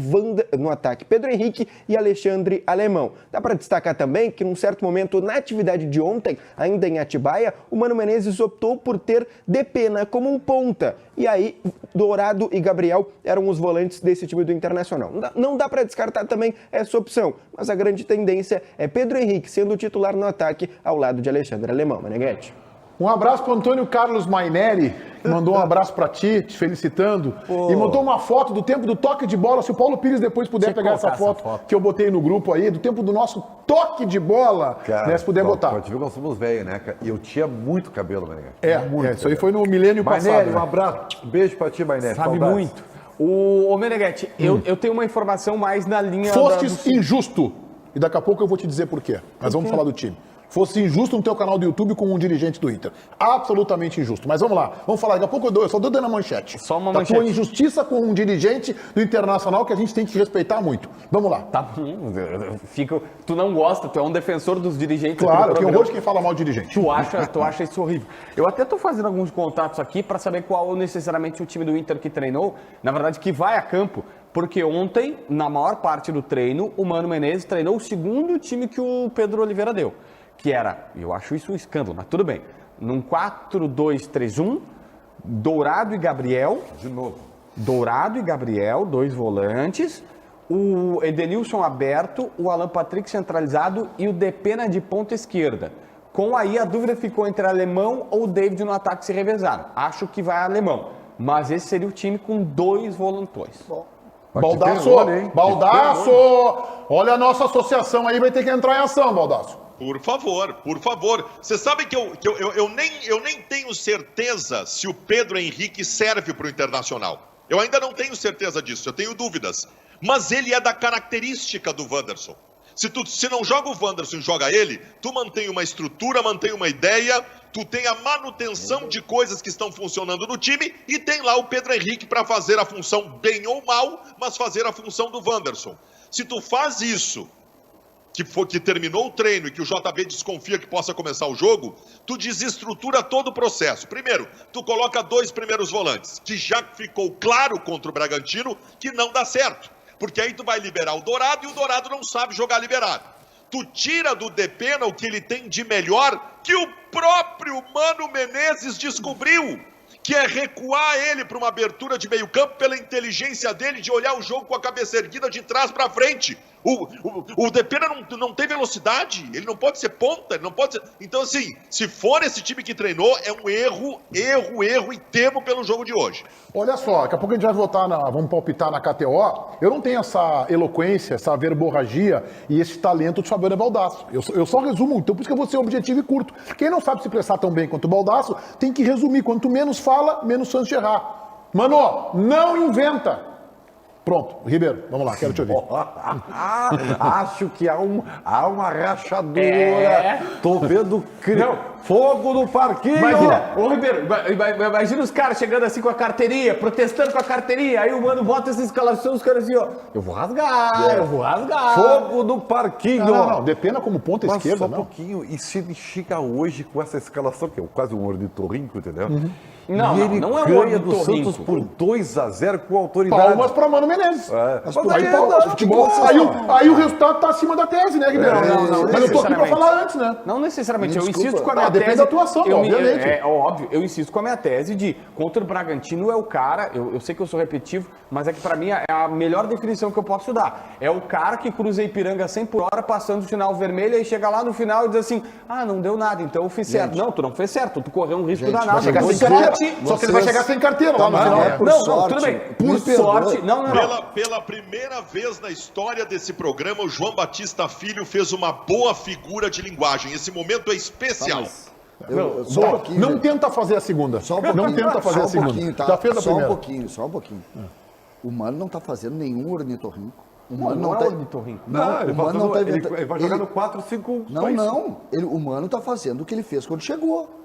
S6: Pedro Henrique e Alexandre Alemão. Dá para destacar também que num certo momento na atividade de ontem, ainda em Atibaia, o Mano Menezes optou por ter Depena como um ponta. E aí, Dourado e Gabriel eram os volantes desse time do Internacional. Não dá para descartar também essa opção, mas a grande tendência é Pedro Henrique sendo o titular no ataque ao lado de Alexandre Alemão. Meneghetti.
S1: Um abraço pro Antônio Carlos Maineri, que mandou um abraço pra ti, te felicitando. E mandou uma foto do tempo do toque de bola. Se o Paulo Pires depois puder pegar essa foto que eu botei no grupo aí, do tempo do nosso toque de bola,
S3: Cara,
S1: né, se puder botar.
S3: Pode ver que nós somos velhos, né, cara? E eu tinha muito cabelo, Mané.
S1: Isso aí foi no milênio passado.
S3: Maineri,
S1: né?
S3: um abraço. Um beijo pra ti, Maineri.
S4: Sabe
S3: Saudades.
S4: muito. Ô Meneghetti, eu tenho uma informação mais na linha
S1: Fostes injusto. E daqui a pouco eu vou te dizer por quê. Mas vamos falar do time. Fosse injusto no teu canal do YouTube com um dirigente do Inter. Absolutamente injusto. Mas vamos lá. Vamos falar. Daqui a pouco eu só dou dando a manchete.
S4: Só uma
S1: da
S4: manchete.
S1: tua injustiça com um dirigente do Internacional que a gente tem que respeitar muito. Vamos lá.
S4: Tá bom, tu não gosta, tu é um defensor dos dirigentes.
S1: Claro,
S4: aqui do
S1: eu tenho
S4: programa.
S1: horror de quem fala mal de dirigente.
S4: Tu acha isso horrível. Eu até tô fazendo alguns contatos aqui para saber qual necessariamente o time do Inter que treinou, na verdade que vai a campo, porque ontem, na maior parte do treino, o Mano Menezes treinou o segundo time que o Pedro Oliveira deu, que era, eu acho isso um escândalo, mas tudo bem, num 4-2-3-1, Dourado e Gabriel,
S3: De novo.
S4: Dourado e Gabriel, dois volantes, o Edenilson aberto, o Alan Patrick centralizado e o Depena de ponta esquerda. Com aí a dúvida ficou entre Alemão ou David no ataque se revezaram. Acho que vai Alemão, mas esse seria o time com dois volantões.
S1: Baldasso, Baldasso! Olha a nossa associação aí, vai ter que entrar em ação, Baldasso.
S5: Por favor, por favor. Vocês sabem que eu nem tenho certeza se o Pedro Henrique serve para o Internacional. Eu ainda não tenho certeza disso, eu tenho dúvidas. Mas ele é da característica do Wanderson. Se não joga o Wanderson e joga ele, tu mantém uma estrutura, mantém uma ideia, tu tem a manutenção de coisas que estão funcionando no time e tem lá o Pedro Henrique para fazer a função bem ou mal, mas fazer a função do Wanderson. Se tu faz isso, que terminou o treino e que o JB desconfia que possa começar o jogo, tu desestrutura todo o processo. Primeiro, tu coloca dois primeiros volantes, que já ficou claro contra o Bragantino que não dá certo. Porque aí tu vai liberar o Dourado e o Dourado não sabe jogar liberado. Tu tira do Depena o que ele tem de melhor, que o próprio Mano Menezes descobriu, que é recuar ele para uma abertura de meio campo pela inteligência dele de olhar o jogo com a cabeça erguida de trás para frente. O Depena não tem velocidade, ele não pode ser ponta, ele não pode ser... Então assim, se for esse time que treinou, é um erro e temo pelo jogo de hoje.
S1: Olha só, daqui a pouco a gente vai vamos palpitar na KTO. Eu não tenho essa eloquência, essa verborragia e esse talento de Fabiano Baldasso. Eu só resumo, então por isso que eu vou ser objetivo e curto. Quem não sabe se expressar tão bem quanto o Baldasso, tem que resumir. Quanto menos fala, menos chance de errar. Mano, não inventa. Pronto, Ribeiro, vamos lá, quero te ouvir.
S3: Acho que há uma rachadura. Tô vendo fogo no parquinho.
S4: Imagina, ô Ribeiro, imagina os caras chegando assim com a carteirinha, protestando com a carteirinha, aí o Mano bota essa escalação, os caras assim, ó, eu vou rasgar.
S3: Fogo no parquinho.
S1: Não, Depena como ponta
S3: Mas
S1: esquerda,
S3: só um
S1: não.
S3: pouquinho. E se ele chega hoje com essa escalação, que é quase um ornitorrinco, entendeu?
S4: Não,
S3: e ele
S4: não é um
S3: ganha do
S4: ornitorrinco.
S3: Santos por 2-0 com autoridade.
S1: Palmas para Mano Menezes.
S2: Mas
S1: Aí, futebol, aí o resultado tá acima da tese, né, Ribeiro? Mas eu tô aqui pra falar antes, né?
S4: Não necessariamente, eu
S2: Desculpa.
S4: insisto com a minha
S1: Depende
S4: tese.
S1: da atuação, obviamente.
S4: É óbvio, eu insisto com a minha tese de contra o Bragantino é o cara, eu sei que eu sou repetitivo, mas é que pra mim é a melhor definição que eu posso dar. É o cara que cruza Ipiranga 100 por hora, passando o sinal vermelho, e chega lá no final e diz assim, não deu nada, então eu fiz certo. Não, tu não fez certo, tu correu um risco danado.
S1: Vai chegar sem carteira. Só que ele vai chegar sem carteira lá no final.
S4: Não, tudo bem. Por sorte, não.
S5: Pela primeira vez na história desse programa, o João Batista Filho fez uma boa figura de linguagem. Esse momento é especial.
S1: Não tenta fazer a segunda. Não tenta fazer a segunda.
S2: Tá?
S1: Já fez a
S2: Só
S1: primeira.
S2: Só um pouquinho. O Mano não tá fazendo nenhum ornitorrinco. O
S4: Mano
S2: Mano
S4: não
S2: tá...
S4: é ornitorrinco.
S2: Não,
S3: ele
S2: o Mano não tá inventando.
S3: Ele vai jogar no 4-5.
S2: Não. O Mano tá fazendo o que ele fez quando chegou.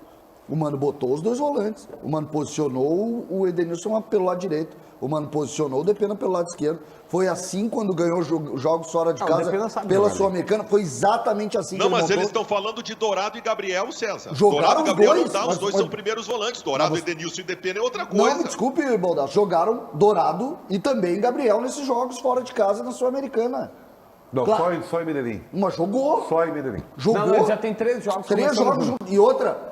S2: O Mano botou os dois volantes. O Mano posicionou o Edenilson pelo lado direito. O Mano posicionou o Depena pelo lado esquerdo. Foi assim quando ganhou jogos fora de casa pela Sul-Americana. Foi exatamente assim que
S5: Não,
S2: ele
S5: mas
S2: montou.
S5: eles estão falando de Dourado e Gabriel, César.
S2: Jogaram
S5: Dourado e Gabriel
S2: os
S5: não dá, os dois são primeiros volantes. Dourado, Edenilson e Depena é outra coisa.
S2: Não, desculpe, Baldasso. Jogaram Dourado e também Gabriel nesses jogos fora de casa na Sul-Americana.
S3: Não,
S2: Claro.
S3: só em Medellín.
S2: Mas jogou.
S3: Só em Medellín.
S2: Jogou.
S4: Não, já tem 3 jogos.
S2: 3 jogos. E outra,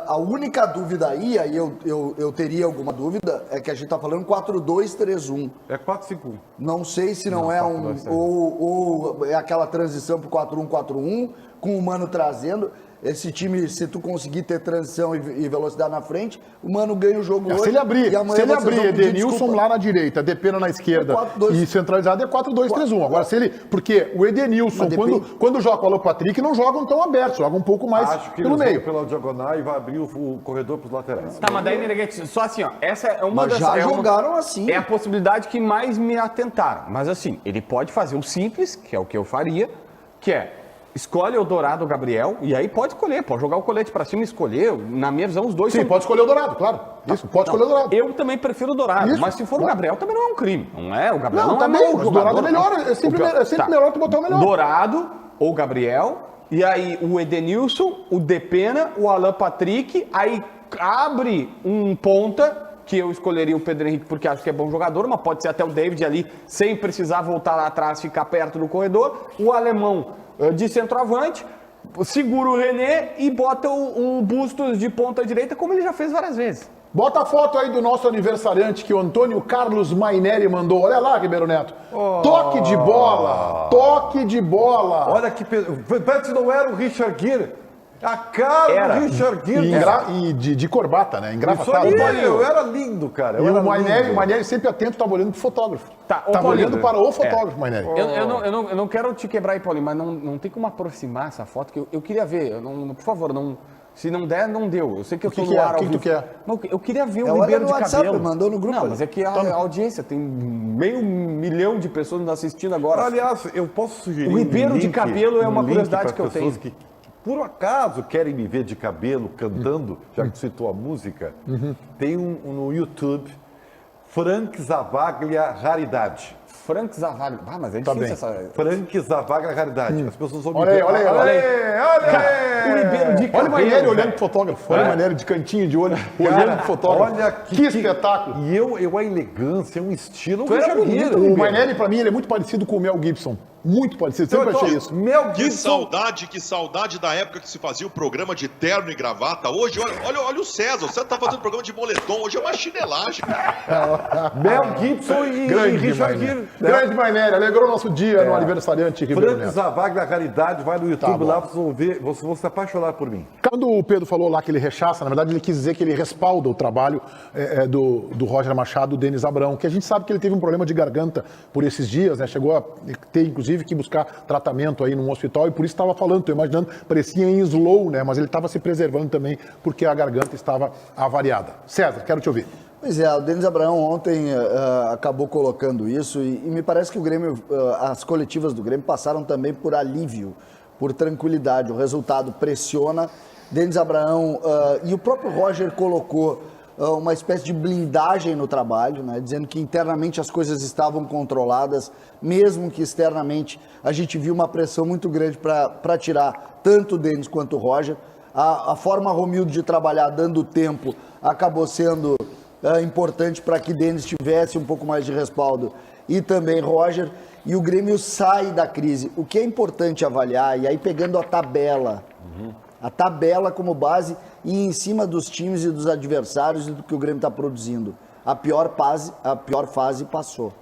S2: a única dúvida aí eu teria alguma dúvida, é que a gente tá falando 4-2-3-1.
S3: É 4-5-1.
S2: Não sei se não é um... Ou é aquela transição pro 4-1-4-1, com o Mano trazendo. Esse time, se tu conseguir ter transição e velocidade na frente, o Mano ganha o jogo hoje.
S1: Se ele abrir,
S2: e amanhã vocês vão pedir
S1: Edenilson
S2: desculpa.
S1: lá na direita, Depena na esquerda
S2: 4-2.
S1: e centralizado é 4-2-3-1. Agora, se ele... Porque o Edenilson, quando joga com o Alan Patrick, não jogam tão abertos, jogam um pouco mais
S3: Acho que
S1: pelo
S3: ele
S1: meio.
S3: pela diagonal e vai abrir o corredor para os laterais.
S4: Tá, mas daí, Meneghete, só assim, ó, essa é uma
S2: Mas
S4: das...
S2: já
S4: é uma-
S2: jogaram assim.
S4: É a possibilidade que mais me atentaram. Mas assim, ele pode fazer o simples, que é o que eu faria, que é, escolhe o Dourado ou o Gabriel, e aí pode escolher, pode jogar o colete pra cima e escolher. Na minha visão, os dois
S1: Sim,
S4: são...
S1: pode escolher o Dourado, claro. Isso, pode escolher o Dourado.
S4: Eu também prefiro o Dourado,
S1: Isso,
S4: mas se for o
S1: claro.
S4: Gabriel, também não é um crime. Não é? O Gabriel
S1: Não,
S4: não,
S1: também,
S4: é mau
S1: mas o Dourado é melhor,
S4: não.
S1: é sempre melhor tu botar o melhor.
S4: Dourado ou Gabriel, e aí o Edenilson, o Depena, o Alan Patrick, aí abre um ponta, que eu escolheria o Pedro Henrique porque acho que é bom jogador, mas pode ser até o David ali, sem precisar voltar lá atrás, ficar perto do corredor, o alemão de centroavante, segura o René e bota o Bustos de ponta direita, como ele já fez várias vezes.
S1: Bota a foto aí do nosso aniversariante que o Antônio Carlos Maineri mandou. Olha lá, Ribeiro Neto. Toque de bola. Toque de bola.
S3: Olha que... Antes não era o Richard Gere. A cara do Richard Gere.
S1: E de corbata, né?
S3: Isso
S1: Engravatado.
S3: aí, eu era lindo, cara.
S1: E o Maineri sempre atento, estava olhando pro fotógrafo.
S4: Tá, ô,
S1: Tava
S4: Paulinho,
S1: olhando para o fotógrafo, Maineri.
S4: Eu não quero te quebrar aí, Paulinho, mas não tem como aproximar essa foto, que eu queria ver. Por favor, não... Se não der, não deu. Eu sei que eu tô no ar.
S1: O que tu quer?
S4: Não, eu queria ver
S2: Olha
S4: o Ribeiro
S2: no
S4: de
S2: WhatsApp,
S4: cabelo.
S2: mandou no grupo
S4: Não,
S2: ali.
S4: mas é que a audiência tem 500 mil de pessoas nos assistindo agora.
S3: Aliás, eu posso sugerir
S4: O Ribeiro de cabelo é uma
S3: link
S4: curiosidade
S3: para
S4: que eu
S3: pessoas
S4: tenho.
S3: que, por acaso, querem me ver de cabelo cantando, já que tu citou a música. Tem no YouTube, Frank Zavaglia Raridade.
S4: Frank Zavalli. Ah, mas é
S1: Tá
S4: difícil
S1: bem.
S4: essa...
S3: Frank Zavaglia Raridade. As pessoas vão me
S1: Olha aí,
S3: ver.
S1: olha aí, olha aí.
S4: O Ribeiro de
S1: Olha o
S4: cabelo...
S1: Maineri olhando pro fotógrafo. Olha o Maineri de cantinho de olho, olhando pro fotógrafo.
S3: Olha
S1: que espetáculo.
S3: E a elegância, um estilo.
S4: Tu era bonito,
S1: O Maineri, pra mim, ele é muito parecido com o Mel Gibson. Muito parecido, sempre achei isso.
S3: Mel
S5: Que
S3: Gibson.
S5: saudade da época que se fazia o programa de terno e gravata. Hoje, olha o César. O César tá fazendo programa de moletom. Hoje é uma chinelagem.
S3: Mel Gibson e Richard Gere.
S1: Grande Maineri, alegrou nosso dia no aniversariante Ribeiro
S3: Frank
S1: Neto.
S3: Zavaglia Raridade, vai no YouTube
S1: bom.
S3: lá, vocês vão ver, vocês vão se apaixonar por mim.
S1: Quando o Pedro falou lá que ele rechaça, na verdade ele quis dizer que ele respalda o trabalho do Roger Machado, do Denis Abrão, que a gente sabe que ele teve um problema de garganta por esses dias, né? Chegou a ter, inclusive, que buscar tratamento aí num hospital e por isso estava falando, estou imaginando, parecia em slow, né? Mas ele estava se preservando também porque a garganta estava avariada. César, quero te ouvir.
S2: Pois é, o Denis Abraão ontem acabou colocando isso e me parece que o Grêmio, as coletivas do Grêmio passaram também por alívio, por tranquilidade. O resultado pressiona. Denis Abraão e o próprio Roger colocou uma espécie de blindagem no trabalho, né, dizendo que internamente as coisas estavam controladas, mesmo que externamente a gente viu uma pressão muito grande para tirar tanto o Denis quanto o Roger. A forma Romildo de trabalhar dando tempo acabou sendo importante para que Denis tivesse um pouco mais de respaldo e também Roger, e o Grêmio sai da crise. O que é importante avaliar, e aí pegando a tabela como base e em cima dos times e dos adversários e do que o Grêmio está produzindo. A pior fase passou.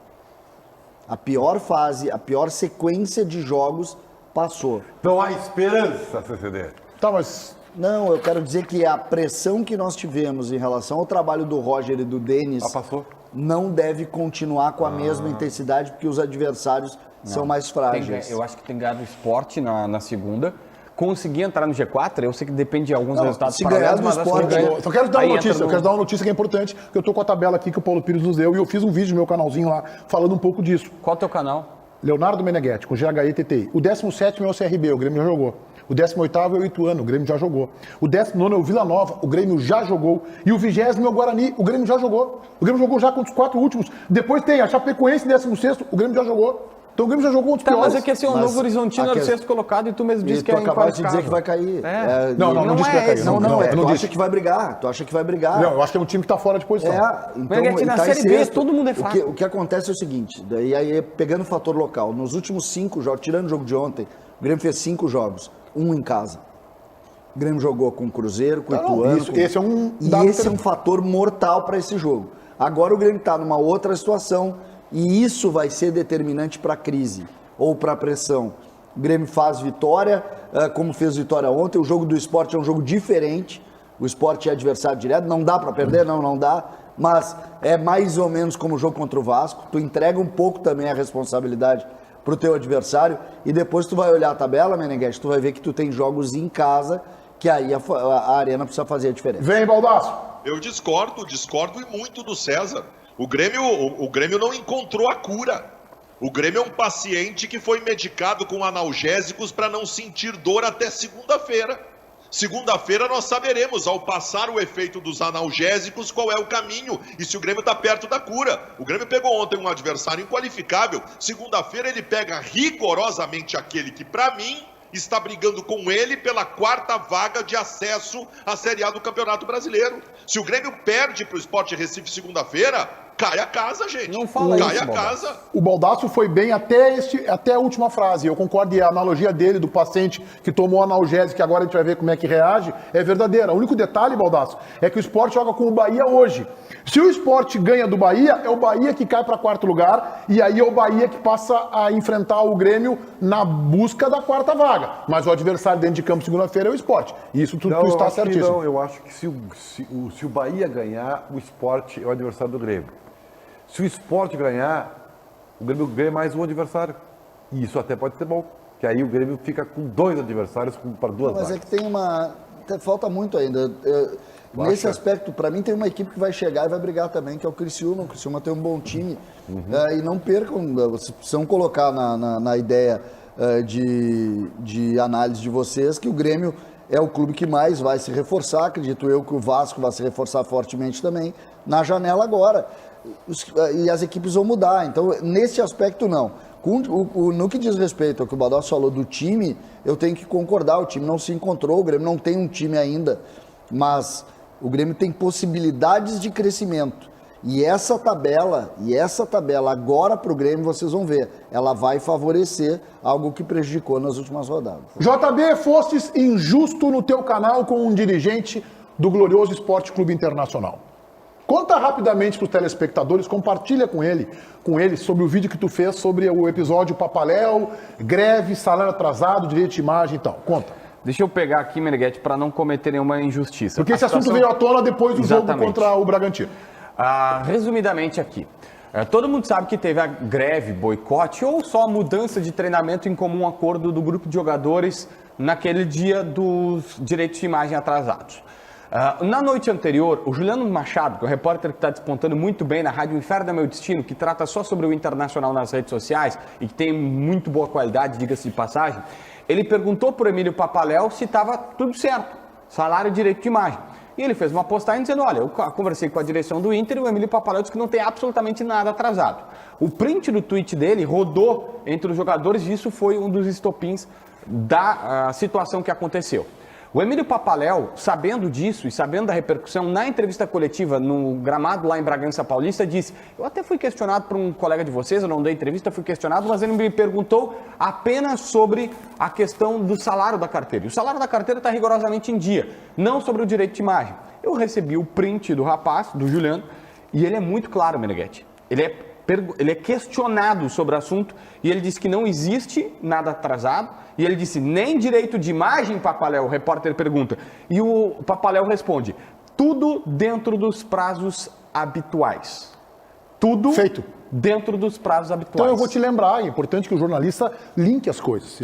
S2: A pior fase, a pior sequência de jogos passou.
S3: Então há esperança, CCD.
S1: Tá, mas
S2: Não, eu quero dizer que a pressão que nós tivemos em relação ao trabalho do Roger e do Denis
S3: passou?
S2: não deve continuar com a mesma intensidade, porque os adversários são mais frágeis.
S4: Eu acho que tem ganhado o Sport na segunda. Conseguir entrar no G4, eu sei que depende de alguns resultados
S2: se ganhar
S4: paralelos,
S2: do
S4: mas acho que
S2: Sport,
S4: ganha.
S1: só quero dar
S4: Aí
S1: uma notícia,
S4: entra no-
S1: eu quero dar uma notícia que é importante, que eu tô com a tabela aqui que o Paulo Pires nos deu e eu fiz um vídeo no meu canalzinho lá falando um pouco disso.
S4: Qual é o teu canal?
S1: Leonardo Meneghetti, com GHI TTI. O 17º é o CRB, o Grêmio já jogou. O 18º é o Ituano, o Grêmio já jogou. O 19º é o Vila Nova, o Grêmio já jogou. E o 20º é o Guarani, o Grêmio já jogou. O Grêmio jogou já contra os 4 últimos. Depois tem a Chapecoense, 16º, o Grêmio já jogou. Então o Grêmio já jogou contra os
S4: Tá,
S1: piores.
S4: mas é que assim, o
S2: Mas
S4: Novo Horizontino era o
S2: que-
S4: sexto colocado e tu mesmo
S2: E
S4: disse que
S2: tu
S4: é
S2: acabaste de dizer
S4: inqualificável.
S2: que vai cair.
S4: É.
S1: Não disse que ia cair.
S2: Não,
S1: eu
S2: tu
S1: não
S2: acha
S1: disse.
S2: que vai brigar. Tu acha que vai brigar.
S1: Não, eu acho que é um time que tá fora de posição.
S2: Então,
S4: Meneghetti,
S2: ele
S4: na
S2: tá em
S4: Série B,
S2: sexto.
S4: todo mundo é fraco.
S2: O que acontece é o seguinte, daí aí, pegando o fator local, nos últimos 5 jogos, tirando o jogo de ontem, o Grêmio fez 5 jogos, 1 em casa. O Grêmio jogou com o Cruzeiro, com o
S1: Não,
S2: Ituano.
S1: isso- esse é um
S2: E
S1: dado
S2: esse é um fator mortal para esse jogo. Agora o Grêmio está numa outra situação e isso vai ser determinante para a crise ou para a pressão. O Grêmio faz vitória, como fez vitória ontem. O jogo do Sport é um jogo diferente. O Sport é adversário direto. Não dá para perder? Não dá. Mas é mais ou menos como o jogo contra o Vasco. Tu entrega um pouco também a responsabilidade para o teu adversário. E depois tu vai olhar a tabela, Meneghetti, tu vai ver que tu tem jogos em casa que aí a Arena precisa fazer a diferença.
S1: Vem, Baldasso.
S5: Eu discordo e muito do César. O Grêmio não encontrou a cura. O Grêmio é um paciente que foi medicado com analgésicos para não sentir dor até segunda-feira. Segunda-feira nós saberemos, ao passar o efeito dos analgésicos, qual é o caminho e se o Grêmio está perto da cura. O Grêmio pegou ontem um adversário inqualificável. Segunda-feira ele pega rigorosamente aquele que, para mim, está brigando com ele pela 4ª vaga de acesso à Série A do Campeonato Brasileiro. Se o Grêmio perde para o Sport Recife segunda-feira, cai a casa, gente.
S4: Não fala
S5: cai
S4: isso,
S5: a
S4: Baldasso.
S5: casa.
S1: O Baldasso foi bem até a última frase. Eu concordo, e a analogia dele do paciente que tomou analgésico, que agora a gente vai ver como é que reage, é verdadeira. O único detalhe, Baldasso, é que o Sport joga com o Bahia hoje. Se o Sport ganha do Bahia, é o Bahia que cai para 4º lugar, e aí é o Bahia que passa a enfrentar o Grêmio na busca da 4ª vaga. Mas o adversário dentro de campo segunda-feira é o Sport. E isso tu
S3: eu
S1: está
S3: acho que
S1: certíssimo.
S3: não, eu acho que se o Bahia ganhar, o Sport é o adversário do Grêmio. Se o Sport ganhar, o Grêmio ganha mais um adversário. E isso até pode ser bom. Que aí o Grêmio fica com 2 adversários para 2
S2: Mas
S3: vagas.
S2: é que tem falta muito ainda. Nesse aspecto, para mim, tem uma equipe que vai chegar e vai brigar também, que é o Criciúma. O Criciúma tem um bom time. E não percam, vocês precisam colocar na ideia de análise de vocês que o Grêmio é o clube que mais vai se reforçar. Acredito eu que o Vasco vai se reforçar fortemente também na janela agora. E as equipes vão mudar. Então, nesse aspecto, não. No que diz respeito ao que o Baldasso falou do time, eu tenho que concordar. O time não se encontrou, o Grêmio não tem um time ainda. Mas o Grêmio tem possibilidades de crescimento. E essa tabela agora para o Grêmio, vocês vão ver, ela vai favorecer algo que prejudicou nas últimas rodadas.
S1: JB, fostes injusto no teu canal com um dirigente do glorioso Esporte Clube Internacional. Conta rapidamente para os telespectadores, compartilha com ele sobre o vídeo que tu fez sobre o episódio Papaléu, greve, salário atrasado, direito de imagem e tal. Conta.
S4: Deixa eu pegar aqui, Meneghetti, para não cometer nenhuma injustiça.
S1: Porque esse
S4: A
S1: assunto
S4: situação-
S1: veio à tona depois do jogo
S4: Exatamente.
S1: contra o Bragantino.
S4: Resumidamente aqui, todo mundo sabe que teve a greve, boicote ou só a mudança de treinamento em comum acordo do grupo de jogadores naquele dia dos direitos de imagem atrasados. Na noite anterior, o Juliano Machado, que é o repórter que está despontando muito bem na Rádio Inferno é Meu Destino, que trata só sobre o Internacional nas redes sociais e que tem muito boa qualidade, diga-se de passagem, ele perguntou para o Emílio Papaléu se estava tudo certo, salário e direito de imagem. E ele fez uma postagem dizendo, olha, eu conversei com a direção do Inter e o Emílio Papaléu disse que não tem absolutamente nada atrasado. O print do tweet dele rodou entre os jogadores e isso foi um dos estopins da situação que aconteceu. O Emílio Papaléu, sabendo disso e sabendo da repercussão, na entrevista coletiva no gramado lá em Bragança Paulista, disse: eu até fui questionado por um colega de vocês, eu não dei entrevista, fui questionado, mas ele me perguntou apenas sobre a questão do salário da carteira. E o salário da carteira está rigorosamente em dia, não sobre o direito de imagem. Eu recebi o print do rapaz, do Juliano, e ele é muito claro, Meneghetti. Ele é questionado sobre o assunto e ele disse que não existe nada atrasado. E ele disse, nem direito de imagem, Papaléu, o repórter pergunta. E o Papaléu responde, tudo dentro dos prazos habituais. Tudo
S1: feito
S4: dentro dos prazos habituais.
S1: Então eu vou te lembrar, é importante que o jornalista linke as coisas.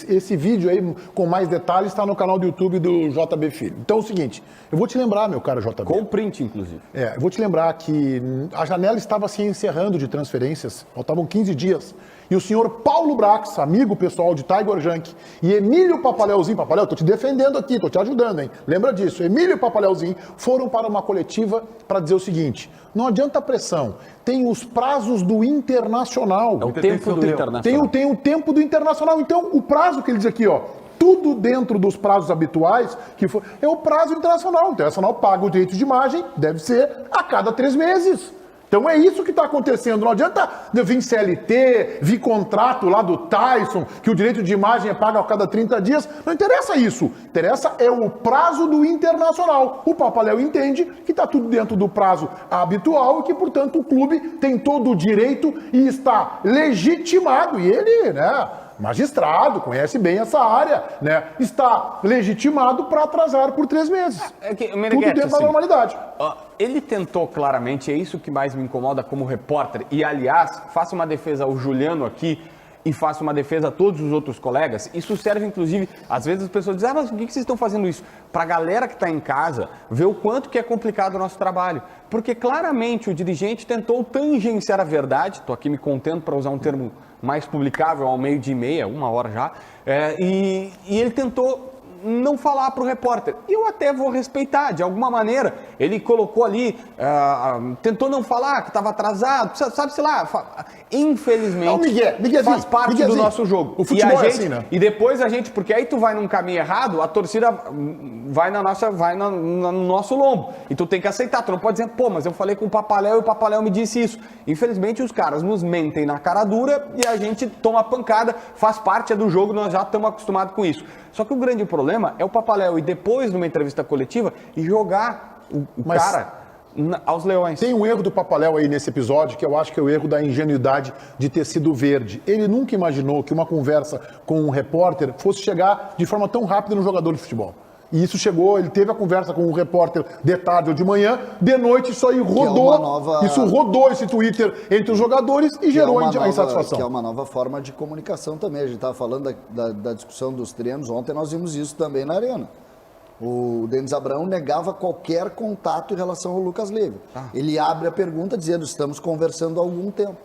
S1: Esse vídeo aí com mais detalhes está no canal do YouTube do JB Filho. Então é o seguinte, eu vou te lembrar, meu caro JB.
S4: Com o print, inclusive.
S1: Eu vou te lembrar que a janela estava se encerrando de transferências, faltavam 15 dias. E o senhor Paulo Brax, amigo pessoal de Tiger Junk, e Emílio Papaléuzinho, Papaléu, tô te defendendo aqui, tô te ajudando, hein? Lembra disso, Emílio Papaléuzinho foram para uma coletiva para dizer o seguinte, não adianta pressão, tem os prazos do Internacional.
S4: É o tempo do Internacional.
S1: Tem o tempo do Internacional, então o prazo que ele diz aqui, ó, tudo dentro dos prazos habituais, é o prazo internacional. O Internacional paga o direito de imagem, deve ser a cada 3 meses. Então é isso que está acontecendo. Não adianta vir CLT, vir contrato lá do Tyson, que o direito de imagem é pago a cada 30 dias. Não interessa isso. Interessa é o prazo do Internacional. O Papaléu entende que está tudo dentro do prazo habitual e que, portanto, o clube tem todo o direito e está legitimado. E ele, magistrado, conhece bem essa área, está legitimado para atrasar por 3 meses. Tudo dentro da normalidade.
S4: Ele tentou claramente, é isso que mais me incomoda como repórter, e aliás, faço uma defesa ao Juliano aqui e faço uma defesa a todos os outros colegas, isso serve inclusive, às vezes as pessoas dizem, mas por que vocês estão fazendo isso? Para a galera que está em casa ver o quanto que é complicado o nosso trabalho, porque claramente o dirigente tentou tangenciar a verdade, estou aqui me contendo para usar um termo mais publicável ao 12:30, 1h já, e ele tentou não falar para o repórter. E eu até vou respeitar, de alguma maneira. Ele colocou ali, tentou não falar que estava atrasado, sabe, sei lá, infelizmente faz parte do nosso jogo.
S1: O futebol é assim, né?
S4: E depois a gente, porque aí tu vai num caminho errado, a torcida vai no nosso lombo. E tu tem que aceitar, tu não pode dizer, pô, mas eu falei com o Papaléu e o Papaléu me disse isso. Infelizmente os caras nos mentem na cara dura e a gente toma pancada, faz parte do jogo, nós já estamos acostumados com isso. Só que o grande problema é o Papaléu e depois, numa entrevista coletiva, e jogar o cara aos leões.
S1: Tem um erro do Papaléu aí nesse episódio, que eu acho que é o erro da ingenuidade de ter sido verde. Ele nunca imaginou que uma conversa com um repórter fosse chegar de forma tão rápida no jogador de futebol. E isso chegou, ele teve a conversa com o repórter de tarde ou de manhã, de noite isso aí rodou, isso rodou esse Twitter entre os jogadores e gerou a insatisfação.
S2: Que é uma nova forma de comunicação também. A gente estava falando da discussão dos treinos, ontem nós vimos isso também na Arena. O Denis Abraão negava qualquer contato em relação ao Lucas Leiva. Ele abre a pergunta dizendo, estamos conversando há algum tempo.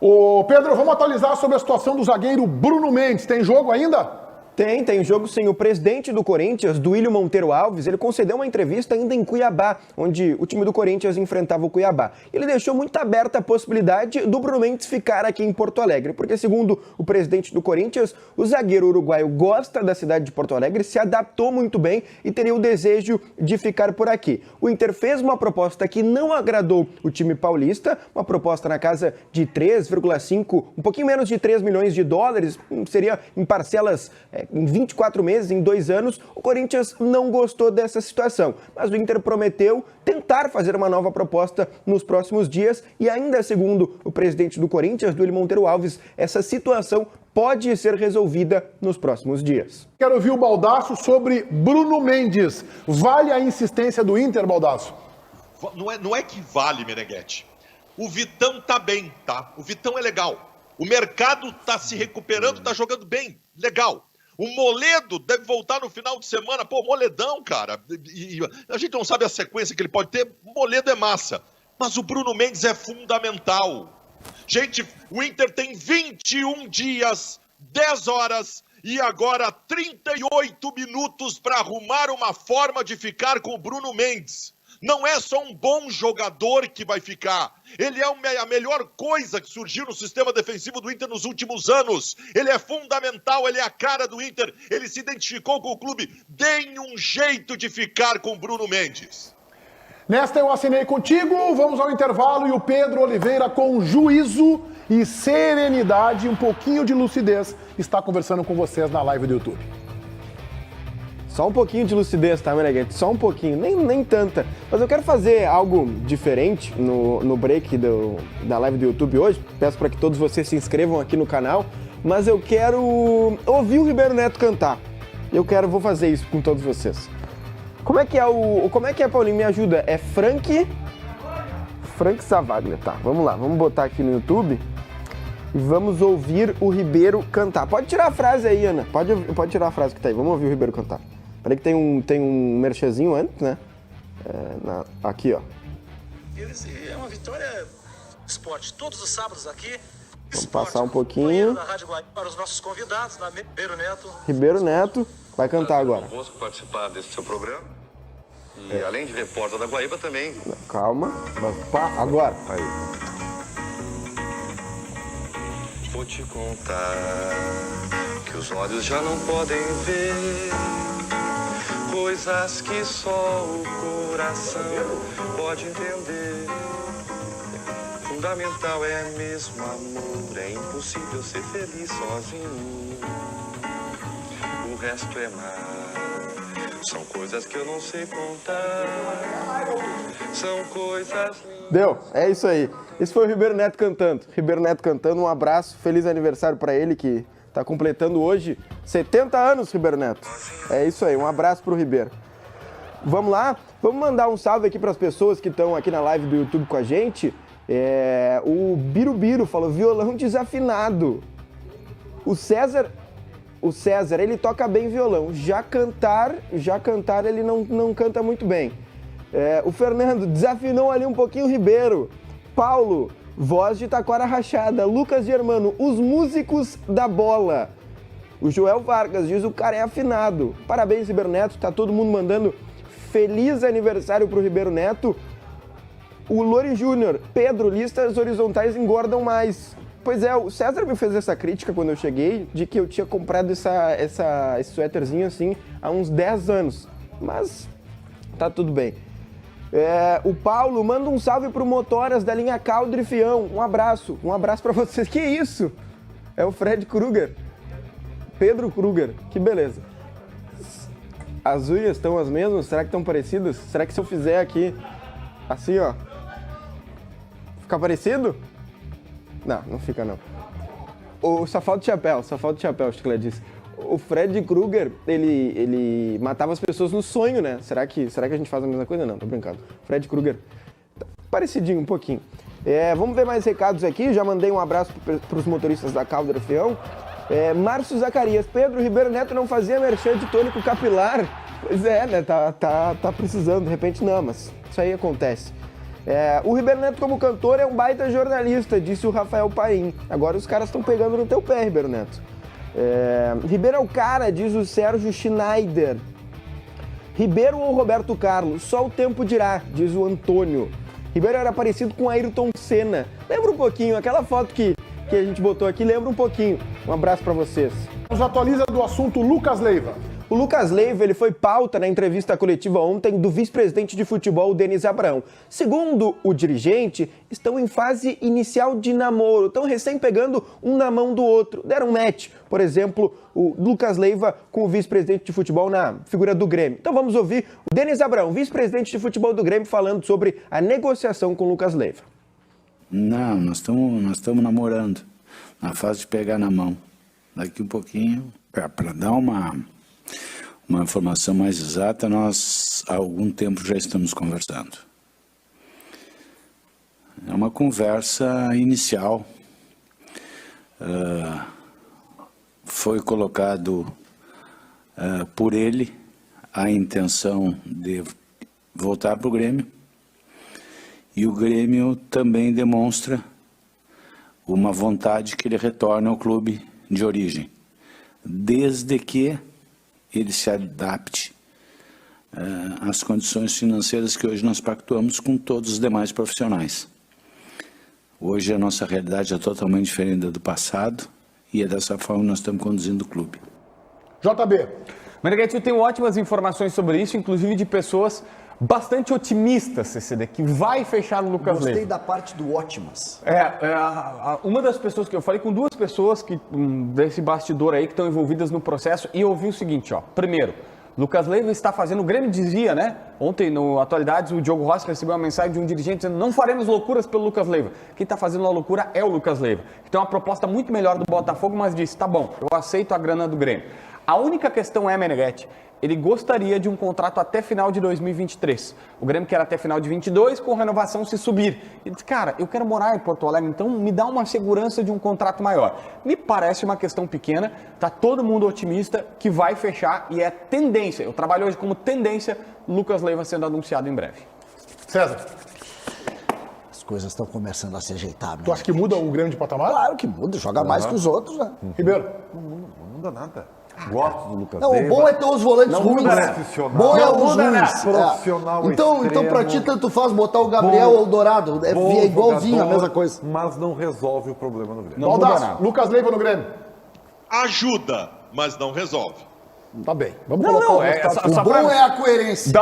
S1: Ô Pedro, vamos atualizar sobre a situação do zagueiro Bruno Mendes. Tem jogo ainda?
S6: Tem jogo sim. O presidente do Corinthians, Duílio Monteiro Alves, ele concedeu uma entrevista ainda em Cuiabá, onde o time do Corinthians enfrentava o Cuiabá. Ele deixou muito aberta a possibilidade do Bruno Mendes ficar aqui em Porto Alegre, porque segundo o presidente do Corinthians, o zagueiro uruguaio gosta da cidade de Porto Alegre, se adaptou muito bem e teria o desejo de ficar por aqui. O Inter fez uma proposta que não agradou o time paulista, uma proposta na casa de 3,5, um pouquinho menos de 3 milhões de dólares, seria em parcelas em 24 meses, em 2 anos. O Corinthians não gostou dessa situação, mas o Inter prometeu tentar fazer uma nova proposta nos próximos dias e ainda segundo o presidente do Corinthians, Duílio Monteiro Alves, essa situação pode ser resolvida nos próximos dias.
S1: Quero ouvir o Baldasso sobre Bruno Mendes. Vale a insistência do Inter, Baldasso?
S5: Não é que vale, Meneghetti. O Vitão tá bem, tá? O Vitão é legal. O mercado tá se recuperando, tá jogando bem, legal. O Moledo deve voltar no final de semana. Pô, Moledão, cara. E a gente não sabe a sequência que ele pode ter. Moledo é massa. Mas o Bruno Mendes é fundamental. Gente, o Inter tem 21 dias, 10 horas e agora 38 minutos para arrumar uma forma de ficar com o Bruno Mendes. Não é só um bom jogador que vai ficar. Ele é a melhor coisa que surgiu no sistema defensivo do Inter nos últimos anos. Ele é fundamental, ele é a cara do Inter. Ele se identificou com o clube. Deem um jeito de ficar com Bruno Mendes.
S1: Nesta eu assinei contigo, vamos ao intervalo e o Pedro Oliveira, com juízo e serenidade, um pouquinho de lucidez, está conversando com vocês na live do YouTube.
S6: Só um pouquinho de lucidez, tá, Meneghete? Só um pouquinho, nem tanta. Mas eu quero fazer algo diferente no break da live do YouTube hoje. Peço para que todos vocês se inscrevam aqui no canal. Mas eu quero ouvir o Ribeiro Neto cantar. Vou fazer isso com todos vocês. Como é que é, Paulinho? Me ajuda. É Frank Savaglia, tá. Vamos lá, vamos botar aqui no YouTube e vamos ouvir o Ribeiro cantar. Pode tirar a frase aí, Ana. Pode tirar a frase que tá aí. Vamos ouvir o Ribeiro cantar. Peraí que tem um merchanzinho antes, né? Aqui, ó.
S8: É uma vitória esporte. Todos os sábados aqui.
S6: Vamos passar um pouquinho.
S8: Da Rádio Guaíba para os nossos convidados, da Ribeiro Neto.
S6: Ribeiro Neto vai cantar agora.
S9: Vou participar desse seu programa. E além de repórter da Guaíba também.
S6: Calma. Agora.
S3: Aí.
S9: Vou te contar que os olhos já não podem ver coisas que só o coração pode entender. Fundamental é mesmo amor, é impossível ser feliz sozinho. O resto é mar, são coisas que eu não sei contar. São coisas...
S6: Deu, é isso aí. Esse foi o Ribeiro Neto cantando. Um abraço, feliz aniversário para ele que tá completando hoje 70 anos, Ribeiro Neto. É isso aí, um abraço pro Ribeiro. Vamos lá, vamos mandar um salve aqui para as pessoas que estão aqui na live do YouTube com a gente. O Birubiru falou violão desafinado. O César, ele toca bem violão. Já cantar ele não canta muito bem. O Fernando desafinou ali um pouquinho o Ribeiro. Paulo, voz de taquara rachada. Lucas Germano, os músicos da bola. O Joel Vargas diz: o cara é afinado. Parabéns, Ribeiro Neto. Tá todo mundo mandando feliz aniversário pro Ribeiro Neto. O Lori Júnior, Pedro, listas horizontais engordam mais. Pois é, o César me fez essa crítica quando eu cheguei, de que eu tinha comprado esse suéterzinho assim há uns 10 anos. Mas tá tudo bem. O Paulo manda um salve pro Motoras da linha Calder e Fião. Um abraço pra vocês. Que isso? É o Fred Kruger. Pedro Kruger, que beleza. As unhas estão as mesmas? Será que estão parecidas? Será que se eu fizer aqui, assim, ó, fica parecido? Não fica não. Só falta o chapéu, o Chiclete disse. O Fred Kruger, ele matava as pessoas no sonho, né? Será que a gente faz a mesma coisa? Não, tô brincando. Fred Kruger, parecidinho um pouquinho. Vamos ver mais recados aqui. Já mandei um abraço para os motoristas da Calder Fião. Márcio Zacarias, Pedro Ribeiro Neto não fazia merchan de tônico capilar? Pois é, né? Tá precisando, de repente não, mas isso aí acontece. O Ribeiro Neto como cantor é um baita jornalista, disse o Rafael Paim. Agora os caras estão pegando no teu pé, Ribeiro Neto. Ribeiro é o cara, diz o Sérgio Schneider. Ribeiro ou Roberto Carlos? Só o tempo dirá, diz o Antônio. Ribeiro era parecido com Ayrton Senna. Lembra um pouquinho, aquela foto que a gente botou aqui, lembra um pouquinho. Um abraço pra vocês.
S1: Nos atualiza do assunto Lucas Leiva.
S6: O Lucas Leiva, ele foi pauta na entrevista coletiva ontem do vice-presidente de futebol, Denis Abraão. Segundo o dirigente, estão em fase inicial de namoro, estão recém pegando um na mão do outro. Deram um match, por exemplo, o Lucas Leiva com o vice-presidente de futebol na figura do Grêmio. Então vamos ouvir o Denis Abraão, vice-presidente de futebol do Grêmio, falando sobre a negociação com o Lucas Leiva.
S10: Não, nós estamos namorando, na fase de pegar na mão. Daqui um pouquinho, para dar uma informação mais exata, nós há algum tempo já estamos conversando. É uma conversa inicial. Foi colocado por ele a intenção de voltar para o Grêmio, e o Grêmio também demonstra uma vontade que ele retorne ao clube de origem, desde que ele se adapte as condições financeiras que hoje nós pactuamos com todos os demais profissionais. Hoje a nossa realidade é totalmente diferente da do passado e é dessa forma que nós estamos conduzindo o clube.
S1: JB.
S4: Meneghetti, eu tenho ótimas informações sobre isso, inclusive de pessoas bastante otimistas, CCD, que vai fechar o Lucas Leiva.
S2: Gostei da parte do ótimas.
S4: Uma das pessoas que eu falei com 2 pessoas desse bastidor aí que estão envolvidas no processo e eu ouvi o seguinte, ó. Primeiro, Lucas Leiva está fazendo, o Grêmio dizia, né? Ontem, no Atualidades, o Diogo Rossi recebeu uma mensagem de um dirigente dizendo: não faremos loucuras pelo Lucas Leiva. Quem está fazendo uma loucura é o Lucas Leiva. Então, é uma proposta muito melhor do Botafogo, mas disse: tá bom, eu aceito a grana do Grêmio. A única questão é, Meneghetti, ele gostaria de um contrato até final de 2023. O Grêmio quer até final de 22, com renovação se subir. Ele disse: cara, eu quero morar em Porto Alegre, então me dá uma segurança de um contrato maior. Me parece uma questão pequena, tá todo mundo otimista que vai fechar e é tendência. Eu trabalho hoje como tendência, Lucas Leiva sendo anunciado em breve.
S1: César,
S2: As coisas estão começando a se ajeitar.
S1: tu acha que muda o Grêmio de patamar?
S2: Claro que muda, joga mais que os outros, né?
S1: Ribeiro.
S3: Não muda nada. Gosto do Lucas
S2: Não, o
S3: Leiva.
S2: bom é ter os volantes ruins. Bom é os ruins.
S3: Profissional
S2: Então
S3: extremo.
S2: pra ti tanto faz botar o Gabriel ou o Dourado. É igualzinho,
S3: jogador,
S2: a mesma coisa.
S3: Mas não resolve o problema no Grêmio.
S4: Não muda
S1: Baldasso,
S4: nada.
S1: Lucas Leiva no Grêmio.
S5: Ajuda, mas não resolve.
S1: Tá bem. Vamos
S4: Não,
S1: colocar
S4: não,
S1: o resultado.
S2: O
S4: só
S2: bom
S4: pra-
S2: é a coerência.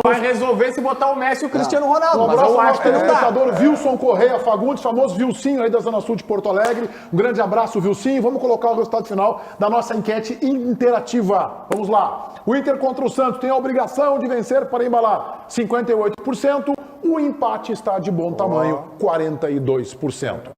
S4: Vai resolver se botar o Messi e o Cristiano Ronaldo,
S1: Um
S4: mas
S1: abraço
S4: eu
S1: ao
S4: acho
S1: nosso
S4: que não dá.
S1: telespectador Wilson Correia Fagundes, famoso Vilcinho aí da Zona Sul de Porto Alegre. Um grande abraço, Vilcinho. Vamos colocar o resultado final da nossa enquete interativa. Vamos lá. O Inter contra o Santos tem a obrigação de vencer para embalar 58%. O empate está de bom tamanho, 42%.